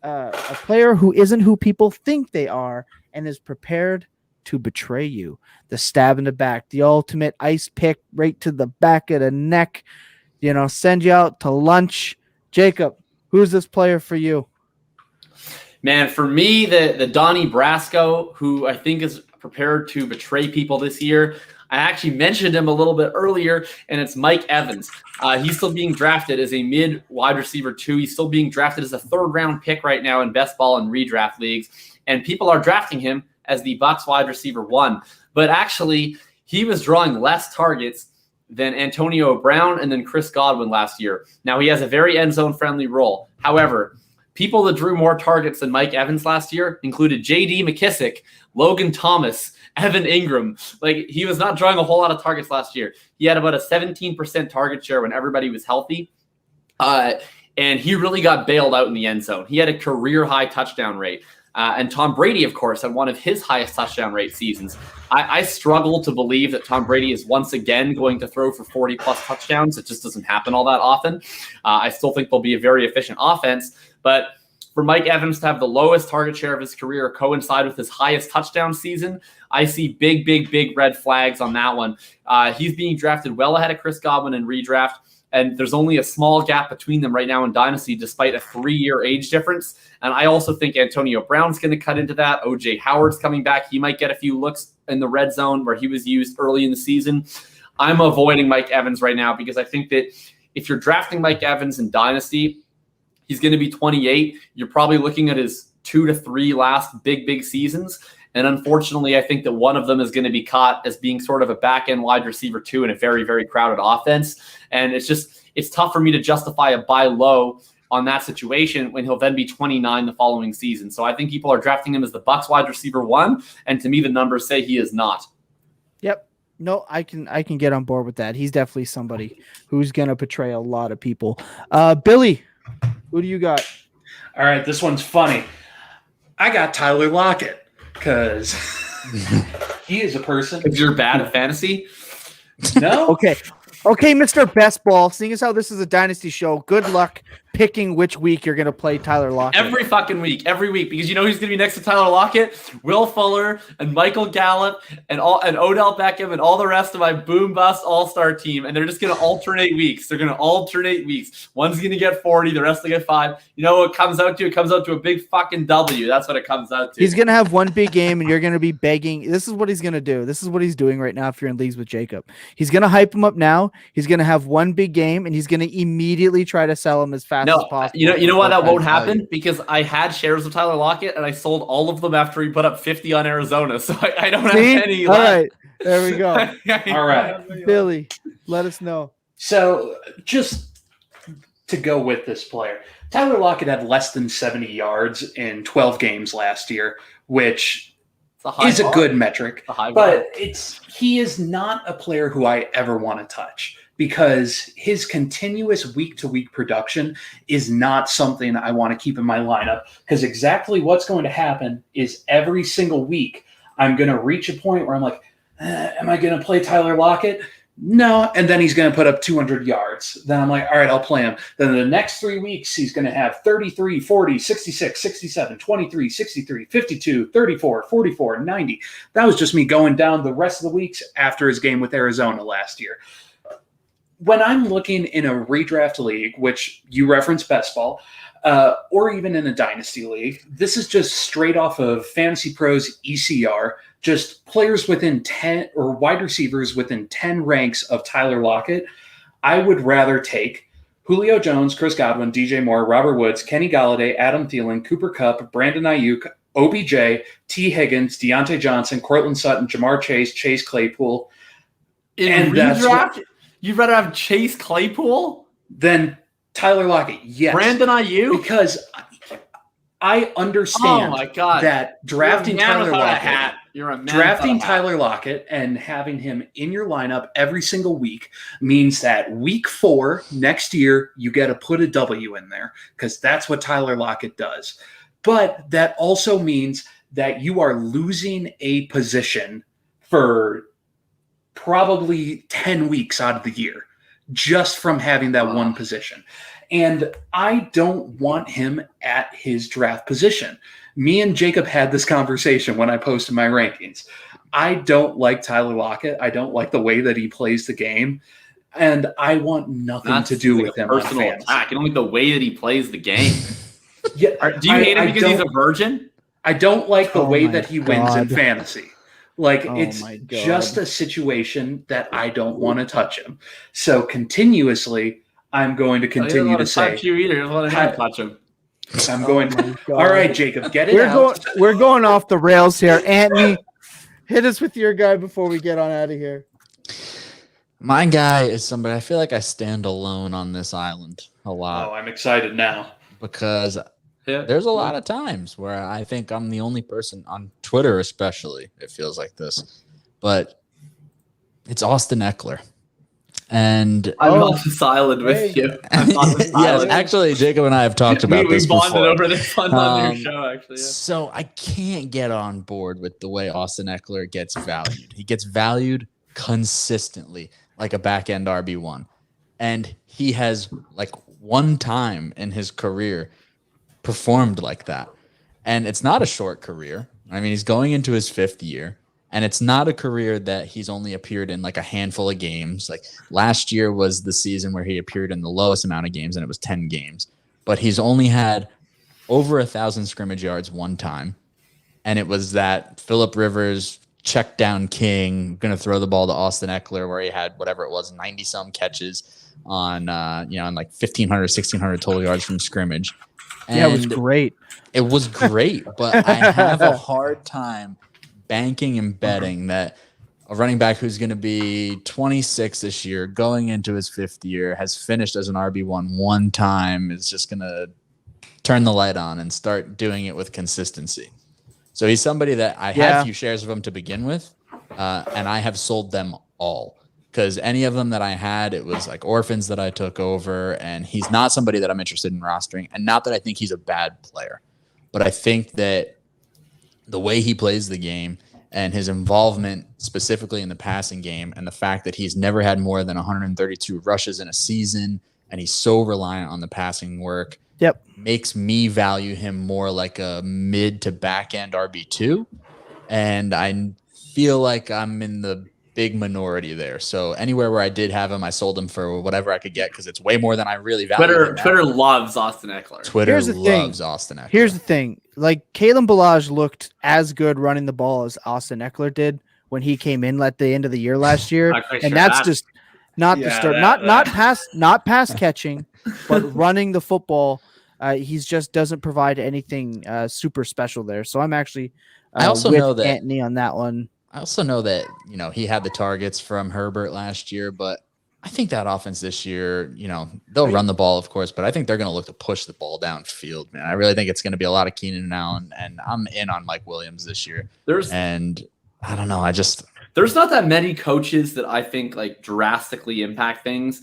who people think they are and is prepared to betray you. The stab in the back, the ultimate ice pick right to the back of the neck, send you out to lunch. Jacob, who's this player for you? Man, for me, the Donnie Brasco, who I think is prepared to betray people this year. I actually mentioned him a little bit earlier, and it's Mike Evans. He's still being drafted as a mid wide receiver 2. He's still being drafted as a 3rd-round pick right now in best ball and redraft leagues, and people are drafting him as the Bucs wide receiver 1. But actually, he was drawing less targets than Antonio Brown and then Chris Godwin last year. Now, he has a very end zone friendly role. However, people that drew more targets than Mike Evans last year included J.D. McKissick, Logan Thomas, Evan Ingram. Like, he was not drawing a whole lot of targets last year. He had about a 17% target share when everybody was healthy. And he really got bailed out in the end zone. He had a career high touchdown rate. And Tom Brady, of course, had one of his highest touchdown rate seasons. I struggle to believe that Tom Brady is once again going to throw for 40-plus touchdowns. It just doesn't happen all that often. I still think they'll be a very efficient offense. But for Mike Evans to have the lowest target share of his career coincide with his highest touchdown season, I see big red flags on that one. He's being drafted well ahead of Chris Godwin in redraft, and there's only a small gap between them right now in Dynasty despite a 3-year age difference. And I also think Antonio Brown's going to cut into that. O.J. Howard's coming back. He might get a few looks in the red zone where he was used early in the season. I'm avoiding Mike Evans right now because I think that if you're drafting Mike Evans in Dynasty, he's going to be 28. You're probably looking at his 2 to 3 last big seasons. And unfortunately, I think that one of them is going to be caught as being sort of a back-end wide receiver 2 in a very crowded offense. And it's tough for me to justify a buy low on that situation when he'll then be 29 the following season. So I think people are drafting him as the Bucs wide receiver 1. And to me, the numbers say he is not. Yep. No, I can get on board with that. He's definitely somebody who's going to betray a lot of people. Billy, who do you got? All right, this one's funny. I got Tyler Lockett because he is a person. If you're bad at fantasy? No. Okay, Mr. Best Ball, seeing as how this is a Dynasty show, good luck picking which week you're going to play Tyler Lockett. Every fucking week, every week, because you know who's going to be next to Tyler Lockett? Will Fuller and Michael Gallup and Odell Beckham and all the rest of my boom bust all-star team, and they're just going to alternate weeks. They're going to alternate weeks. One's going to get 40, the rest will get 5. You know what it comes out to? It comes out to a big fucking W. That's what it comes out to. He's going to have one big game, and you're going to be begging. This is what he's going to do. This is what he's doing right now if you're in leagues with Jacob. He's going to hype him up now. He's going to have one big game, and he's going to immediately try to sell him as fast as possible. You know why that won't happen? Because I had shares of Tyler Lockett, and I sold all of them after he put up 50 on Arizona. So I don't have any all left. right, there we go. All right, Billy, let us know. So just to go with this player, Tyler Lockett had less than 70 yards in 12 games last year, which is a good metric. But he is not a player who I ever want to touch, because his continuous week-to-week production is not something I want to keep in my lineup, because exactly what's going to happen is every single week I'm going to reach a point where I'm like, am I going to play Tyler Lockett? No. And then he's going to put up 200 yards. Then I'm like, all right, I'll play him. Then the next 3 weeks, he's going to have 33, 40, 66, 67, 23, 63, 52, 34, 44, 90. That was just me going down the rest of the weeks after his game with Arizona last year. When I'm looking in a redraft league, which you reference best ball, or even in a dynasty league, this is just straight off of Fantasy Pros ECR, just players within 10 or wide receivers within 10 ranks of Tyler Lockett. I would rather take Julio Jones, Chris Godwin, DJ Moore, Robert Woods, Kenny Golladay, Adam Thielen, Cooper Kupp, Brandon Ayuk, OBJ, T. Higgins, Deontay Johnson, Cortland Sutton, Jamar Chase, Chase Claypool. In redraft? You'd rather have Chase Claypool than Tyler Lockett? Yes. Brandon Ayuk? Because I understand that drafting Tyler Lockett and having him in your lineup every single week means that week 4 next year, you got to put a W in there, because that's what Tyler Lockett does. But that also means that you are losing a position for probably 10 weeks out of the year just from having that one position. And I don't want him at his draft position. Me and Jacob had this conversation when I posted my rankings. I don't like Tyler Lockett. I don't like the way that he plays the game. And I want nothing to do with him. Personal attack. You don't like the way that he plays the game. Yeah. Do you hate him because he's a virgin? I don't like the way that he wins in fantasy. Like, it's just a situation that I don't want to touch him. So continuously, I'm going to continue to say, touch you either. Let him touch him. I'm going. All right, Jacob, get it out. We're going off the rails here. Anthony, hit us with your guy before we get on out of here. My guy is somebody I feel like I stand alone on this island a lot. Oh, I'm excited now. Because there's a lot of times where I think I'm the only person on Twitter, especially. It feels like this. But it's Austin Eckler. And I'm on this island with you. Yes, actually, Jacob and I have talked about this before. We bonded over this on your show, actually. Yeah. So I can't get on board with the way Austin Eckler gets valued. He gets valued consistently like a back-end RB1. And he has, like, one time in his career performed like that. And it's not a short career. I mean, he's going into his 5th year. And it's not a career that he's only appeared in like a handful of games. Like last year was the season where he appeared in the lowest amount of games, and it was 10 games. But he's only had over 1,000 scrimmage yards one time. And it was that Phillip Rivers check down king, going to throw the ball to Austin Eckler, where he had whatever it was, 90 some catches on, on like 1,500, 1,600 total yards from scrimmage. And it was great. It was great, but I have a hard time banking and betting that a running back who's going to be 26 this year, going into his 5th year, has finished as an RB1 one time, is just going to turn the light on and start doing it with consistency. So he's somebody that I had a few shares of him to begin with, and I have sold them all. Because any of them that I had, it was like orphans that I took over, and he's not somebody that I'm interested in rostering. And not that I think he's a bad player, but I think that the way he plays the game and his involvement specifically in the passing game, and the fact that he's never had more than 132 rushes in a season, and he's so reliant on the passing work. Yep. Makes me value him more like a mid to back end RB2. And I feel like I'm in the big minority there. So anywhere where I did have him, I sold him for whatever I could get because it's way more than I really value. Twitter loves Austin Eckler. Twitter loves Austin Eckler. Here's the thing. Like, Kalen Ballage looked as good running the ball as Austin Eckler did when he came in at the end of the year last year. And that's just not the start. Not pass catching, but running the football. He's just doesn't provide anything super special there. So I'm actually I also with know that Anthony on that one. I also know that, he had the targets from Herbert last year, but I think that offense this year, they'll run the ball, of course, but I think they're going to look to push the ball downfield, man. I really think it's going to be a lot of Keenan and Allen, and I'm in on Mike Williams this year. And I don't know. There's not that many coaches that I think like drastically impact things,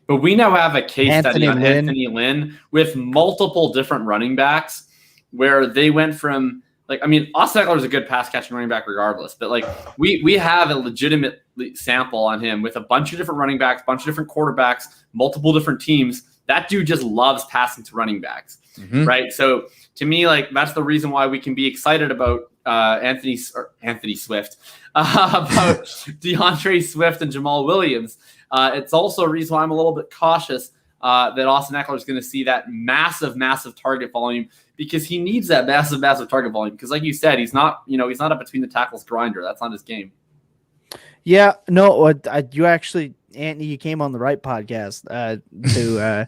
but we now have a case study on Anthony Lynn with multiple different running backs where they went from Austin Eckler is a good pass catching running back regardless, but like we have a legitimate sample on him with a bunch of different running backs, bunch of different quarterbacks, multiple different teams. That dude just loves passing to running backs, right? So to me, like that's the reason why we can be excited about Anthony Swift, about DeAndre Swift and Jamal Williams. It's also a reason why I'm a little bit cautious that Austin Eckler is going to see that massive target volume because he needs that massive target volume. Because like you said, he's not a between the tackles grinder. That's not his game. Yeah, no, you actually, Anthony, you came on the right podcast to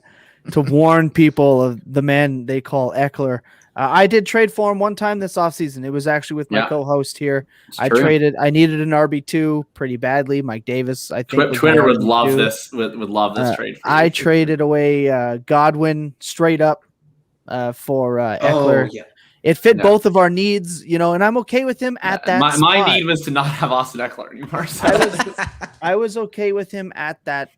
warn people of the man they call Eckler. I did trade for him one time this offseason. It was actually with my co-host here. I needed an RB2 pretty badly. Mike Davis, I think. Twitter would love this. Would love this trade. I traded away Godwin straight up for Eckler. Yeah. It fit both of our needs, and I'm okay with him at that spot. My need was to not have Austin Eckler anymore. So. I was okay with him at that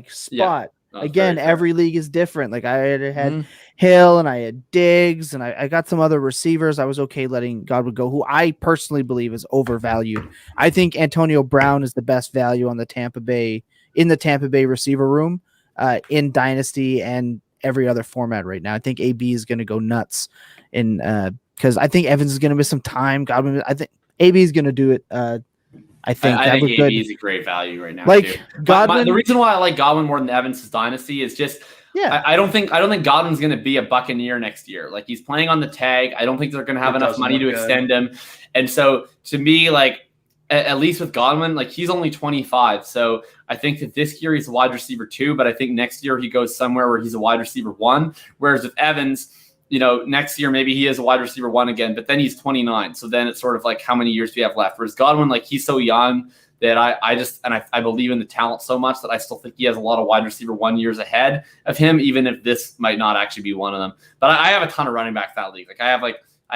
spot. Again, every league is different. Like I had Hill and I had Diggs and I got some other receivers. I was okay letting Godwin go, who I personally believe is overvalued. I think Antonio Brown is the best value on the Tampa Bay receiver room in Dynasty and every other format right now. I think AB is going to go nuts because I think Evans is going to miss some time. Godwin, I think AB is going to do it. I think AB is a great value right now. Like Godwin, the reason why I like Godwin more than Evans' Dynasty is just I don't think Godwin's going to be a Buccaneer next year. Like he's playing on the tag. I don't think they're going to have enough money to extend him. And so to me, like at least with Godwin, like he's only 25. So I think that this year he's a wide receiver 2, but I think next year he goes somewhere where he's a wide receiver 1. Whereas with Evans, next year maybe he is a wide receiver 1 again, but then he's 29. So then it's sort of like how many years do we have left? Whereas Godwin, like he's so young that I believe in the talent so much that I still think he has a lot of wide receiver 1 years ahead of him, even if this might not actually be one of them. But I have a ton of running backs that league. Like I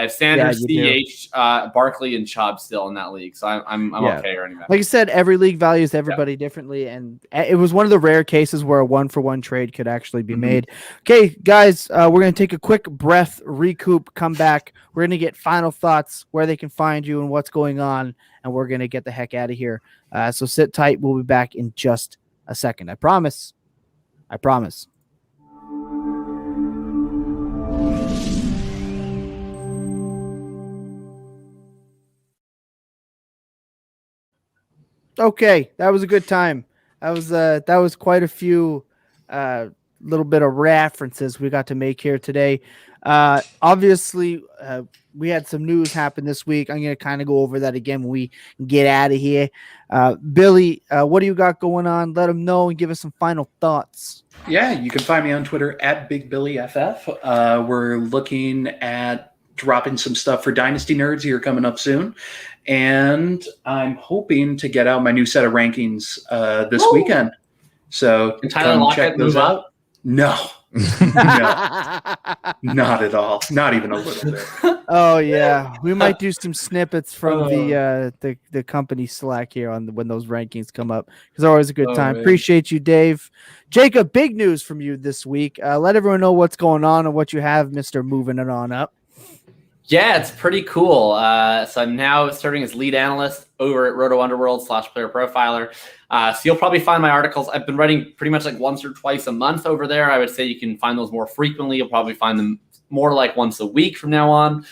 have Sanders, CH, Barkley, and Chubb still in that league. So I'm okay running back. Like I said, every league values everybody differently, and it was one of the rare cases where a 1-for-1 trade could actually be made. Okay, guys, we're going to take a quick breath, recoup, come back. We're going to get final thoughts, where they can find you and what's going on, and we're going to get the heck out of here. So sit tight. We'll be back in just a second. I promise. Okay, that was a good time. That was quite a few little bit of references we got to make here today. Obviously, we had some news happen this week. I'm going to kind of go over that again when we get out of here. Billy, what do you got going on? Let them know and give us some final thoughts. Yeah, you can find me on Twitter at BigBillyFF. We're looking at dropping some stuff for Dynasty Nerds here coming up soon. And I'm hoping to get out my new set of rankings this weekend. So come check those out. No, not at all. Not even a little bit. Oh yeah, we might do some snippets from the company Slack here on when those rankings come up, because they're always a good time. Man. Appreciate you, Dave. Jacob, big news from you this week. Let everyone know what's going on and what you have, Mr. Moving It On Up. Yeah, it's pretty cool. So I'm now serving as lead analyst over at Roto Underworld /Player Profiler. So you'll probably find my articles. I've been writing pretty much like once or twice a month over there. I would say you can find those more frequently. You'll probably find them more like once a week from now on.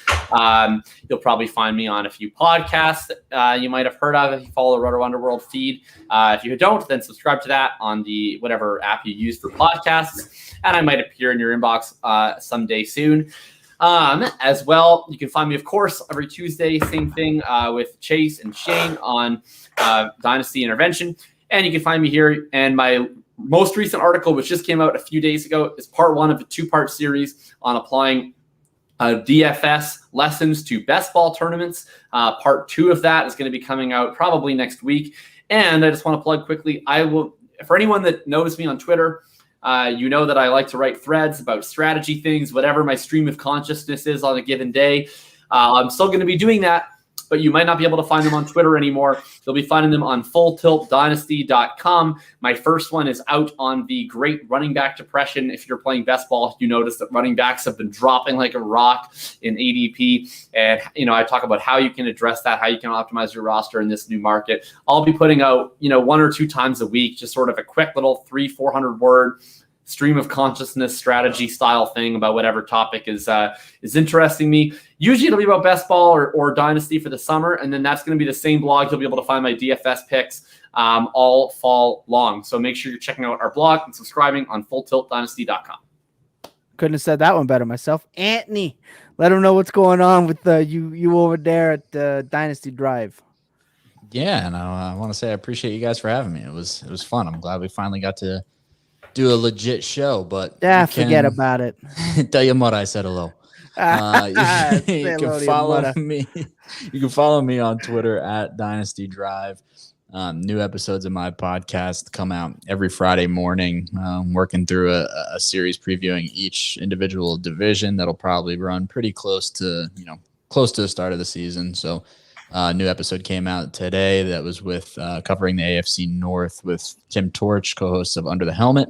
You'll probably find me on a few podcasts you might have heard of if you follow the Roto Underworld feed. If you don't, then subscribe to that on the whatever app you use for podcasts, and I might appear in your inbox someday soon. As well, you can find me, of course, every Tuesday, same thing with Chase and Shane on Dynasty Intervention. And you can find me here. And my most recent article, which just came out a few days ago, is part 1 of a 2-part series on applying DFS lessons to best ball tournaments. Part 2 of that is going to be coming out probably next week. And I just want to plug quickly, I will, for anyone that knows me on Twitter, you know that I like to write threads about strategy things, whatever my stream of consciousness is on a given day. I'm still going to be doing that, but you might not be able to find them on Twitter anymore. You'll be finding them on fulltiltdynasty.com. My first one is out on the great running back depression. If you're playing best ball, you notice that running backs have been dropping like a rock in ADP. And, I talk about how you can address that, how you can optimize your roster in this new market. I'll be putting out, 1 or 2 times a week, just sort of a quick little 300-400 word stream of consciousness strategy style thing about whatever topic is interesting me. Usually it'll be about best ball or dynasty for the summer, and then that's going to be the same blog. You'll be able to find my DFS picks all fall long. So make sure you're checking out our blog and subscribing on fulltiltdynasty.com. Couldn't have said that one better myself. Anthony, let them know what's going on with you over there at Dynasty Drive. Yeah, and I want to say I appreciate you guys for having me. It was fun. I'm glad we finally got to do a legit show, but forget about it. Tell your mother I said hello. You can follow me. You can follow me on Twitter at DynastyDrive. New episodes of my podcast come out every Friday morning. Working through a series previewing each individual division that'll probably run pretty close to the start of the season. So new episode came out today that was with covering the AFC North with Tim Torch, co-host of Under the Helmet.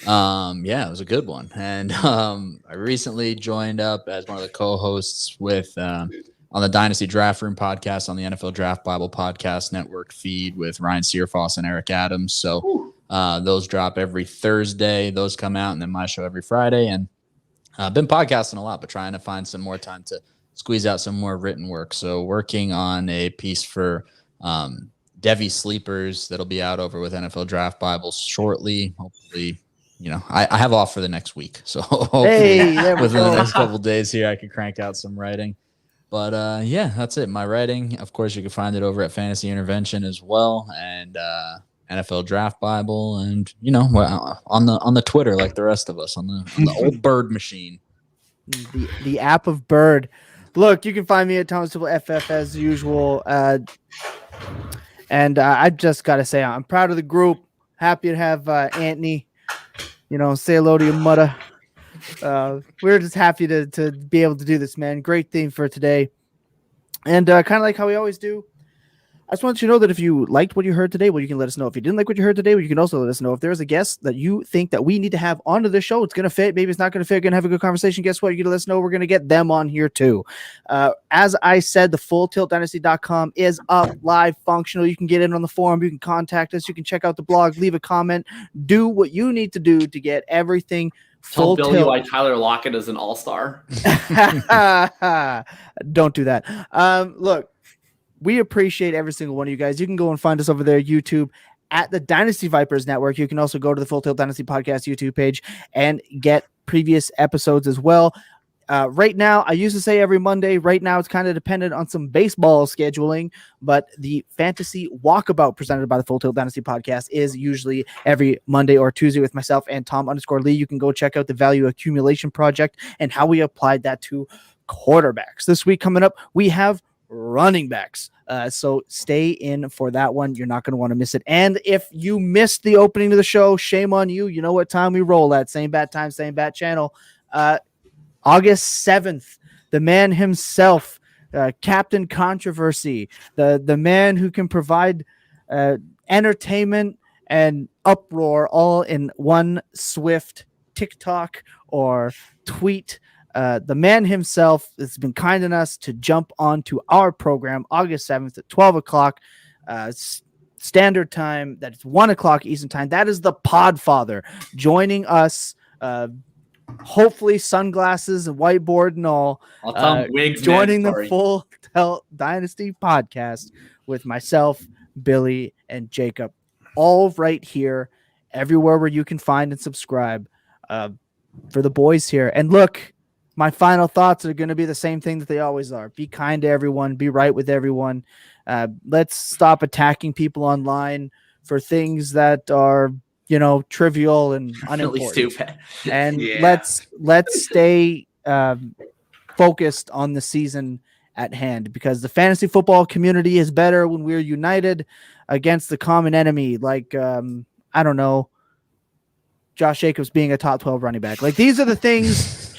It was a good one. And I recently joined up as one of the co-hosts with on the Dynasty Draft Room podcast on the NFL Draft Bible podcast network feed with Ryan Searfoss and Eric Adams. So those drop every Thursday. Those come out, and then my show every Friday. And I've been podcasting a lot, but trying to find some more time to squeeze out some more written work. So working on a piece for Devy Sleepers that'll be out over with NFL Draft Bible shortly. Hopefully, I have off for the next week. So hopefully within the next couple of days here, I could crank out some writing. But that's it. My writing, of course, you can find it over at Fantasy Intervention as well, and NFL Draft Bible, and on the Twitter like the rest of us on the old Bird machine. The app of Bird. Look, you can find me at Thomas FF as usual. And I just got to say, I'm proud of the group. Happy to have Anthony. Say hello to your mother. We're just happy to be able to do this, man. Great theme for today. And kind of like how we always do, I just want you to know that if you liked what you heard today, you can let us know. If you didn't like what you heard today, you can also let us know. If there's a guest that you think that we need to have onto the show, it's going to fit, maybe it's not going to fit, going to have a good conversation, guess what? You're going to let us know. We're going to get them on here too. As I said, the fulltiltdynasty.com is up, live, functional. You can get in on the forum. You can contact us. You can check out the blog, leave a comment, do what you need to do to get everything Tell Billy why Tyler Lockett is an all-star. Don't do that. Look, we appreciate every single one of you guys. You can go and find us over there, YouTube, at the Dynasty Vipers Network. You can also go to the Full Tilt Dynasty Podcast YouTube page and get previous episodes as well. Right now, I used to say every Monday. Right now, it's kind of dependent on some baseball scheduling, but the Fantasy Walkabout presented by the Full Tilt Dynasty Podcast is usually every Monday or Tuesday with myself and Tom_Lee. You can go check out the Value Accumulation Project and how we applied that to quarterbacks. This week coming up, we have running backs. So stay in for that one. You're not going to want to miss it. And if you missed the opening of the show, shame on you. You know what time we roll at. Same bat time, same bat channel. August 7th, the man himself, Captain Controversy, the man who can provide entertainment and uproar all in one swift TikTok or tweet the man himself has been kind enough to jump onto our program August 7th at 12 o'clock standard time. That's 1 o'clock Eastern time. That is the Podfather joining us. Hopefully sunglasses and whiteboard and all. I'll tell him wigs joining mandatory. the Full Tilt Dynasty podcast with myself, Billy, and Jacob, all right here, everywhere where you can find and subscribe for the boys here. And look, my final thoughts are going to be the same thing that they always are. Be kind to everyone. Be right with everyone. Let's stop attacking people online for things that are, trivial and Really unimportant. stupid. And Yeah. let's stay focused on the season at hand, because the fantasy football community is better when we're united against the common enemy. Like, I don't know, Josh Jacobs being a top 12 running back. Like, these are the things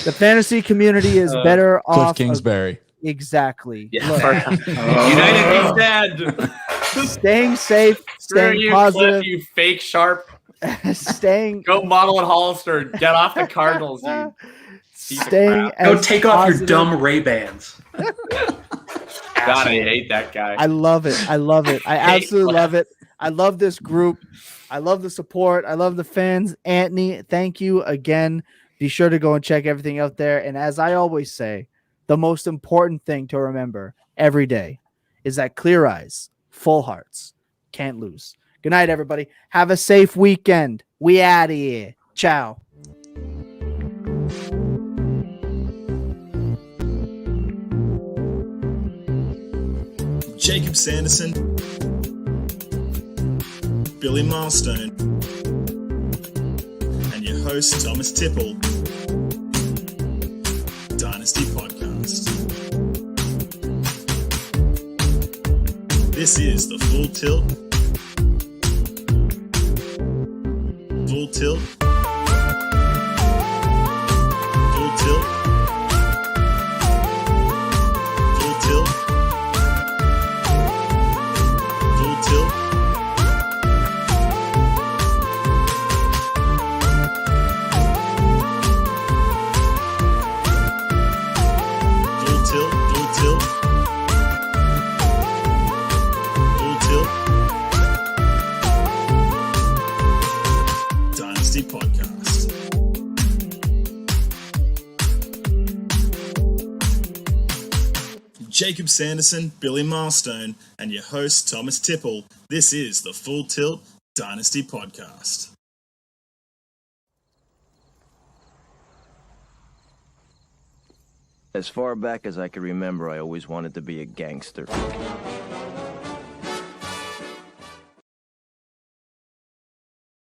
the fantasy community is better Cliff off. Kingsbury. Exactly. Yeah. Look, United be dead. staying safe, Screw staying you, positive, Cliff, you fake sharp. staying Go model at Hollister. Get off the Cardinals, you. piece of staying crap. Go as take off your positive. dumb Ray-Bans. God, I hate that guy. I love it. I love it. I Hey, absolutely love it. I love this group. I love the support. I love the fans. Anthony, thank you again. Be sure to go and check everything out there. And as I always say, the most important thing to remember every day is that clear eyes, full hearts, can't lose. Good night, everybody. Have a safe weekend. We out of here. Ciao. Jacob Sanderson, Billy Milestone, and your host Thomas Tipple. Dynasty Podcast. This is the Full Tilt. Full Tilt. Full Tilt. Full Tilt. Full Tilt. Full Tilt. Full Tilt. Full Tilt. Dynasty Podcast. Jacob Sanderson, Billy Milestone, and your host Thomas Tipple. This is the Full Tilt Dynasty Podcast. As far back as I can remember, I always wanted to be a gangster.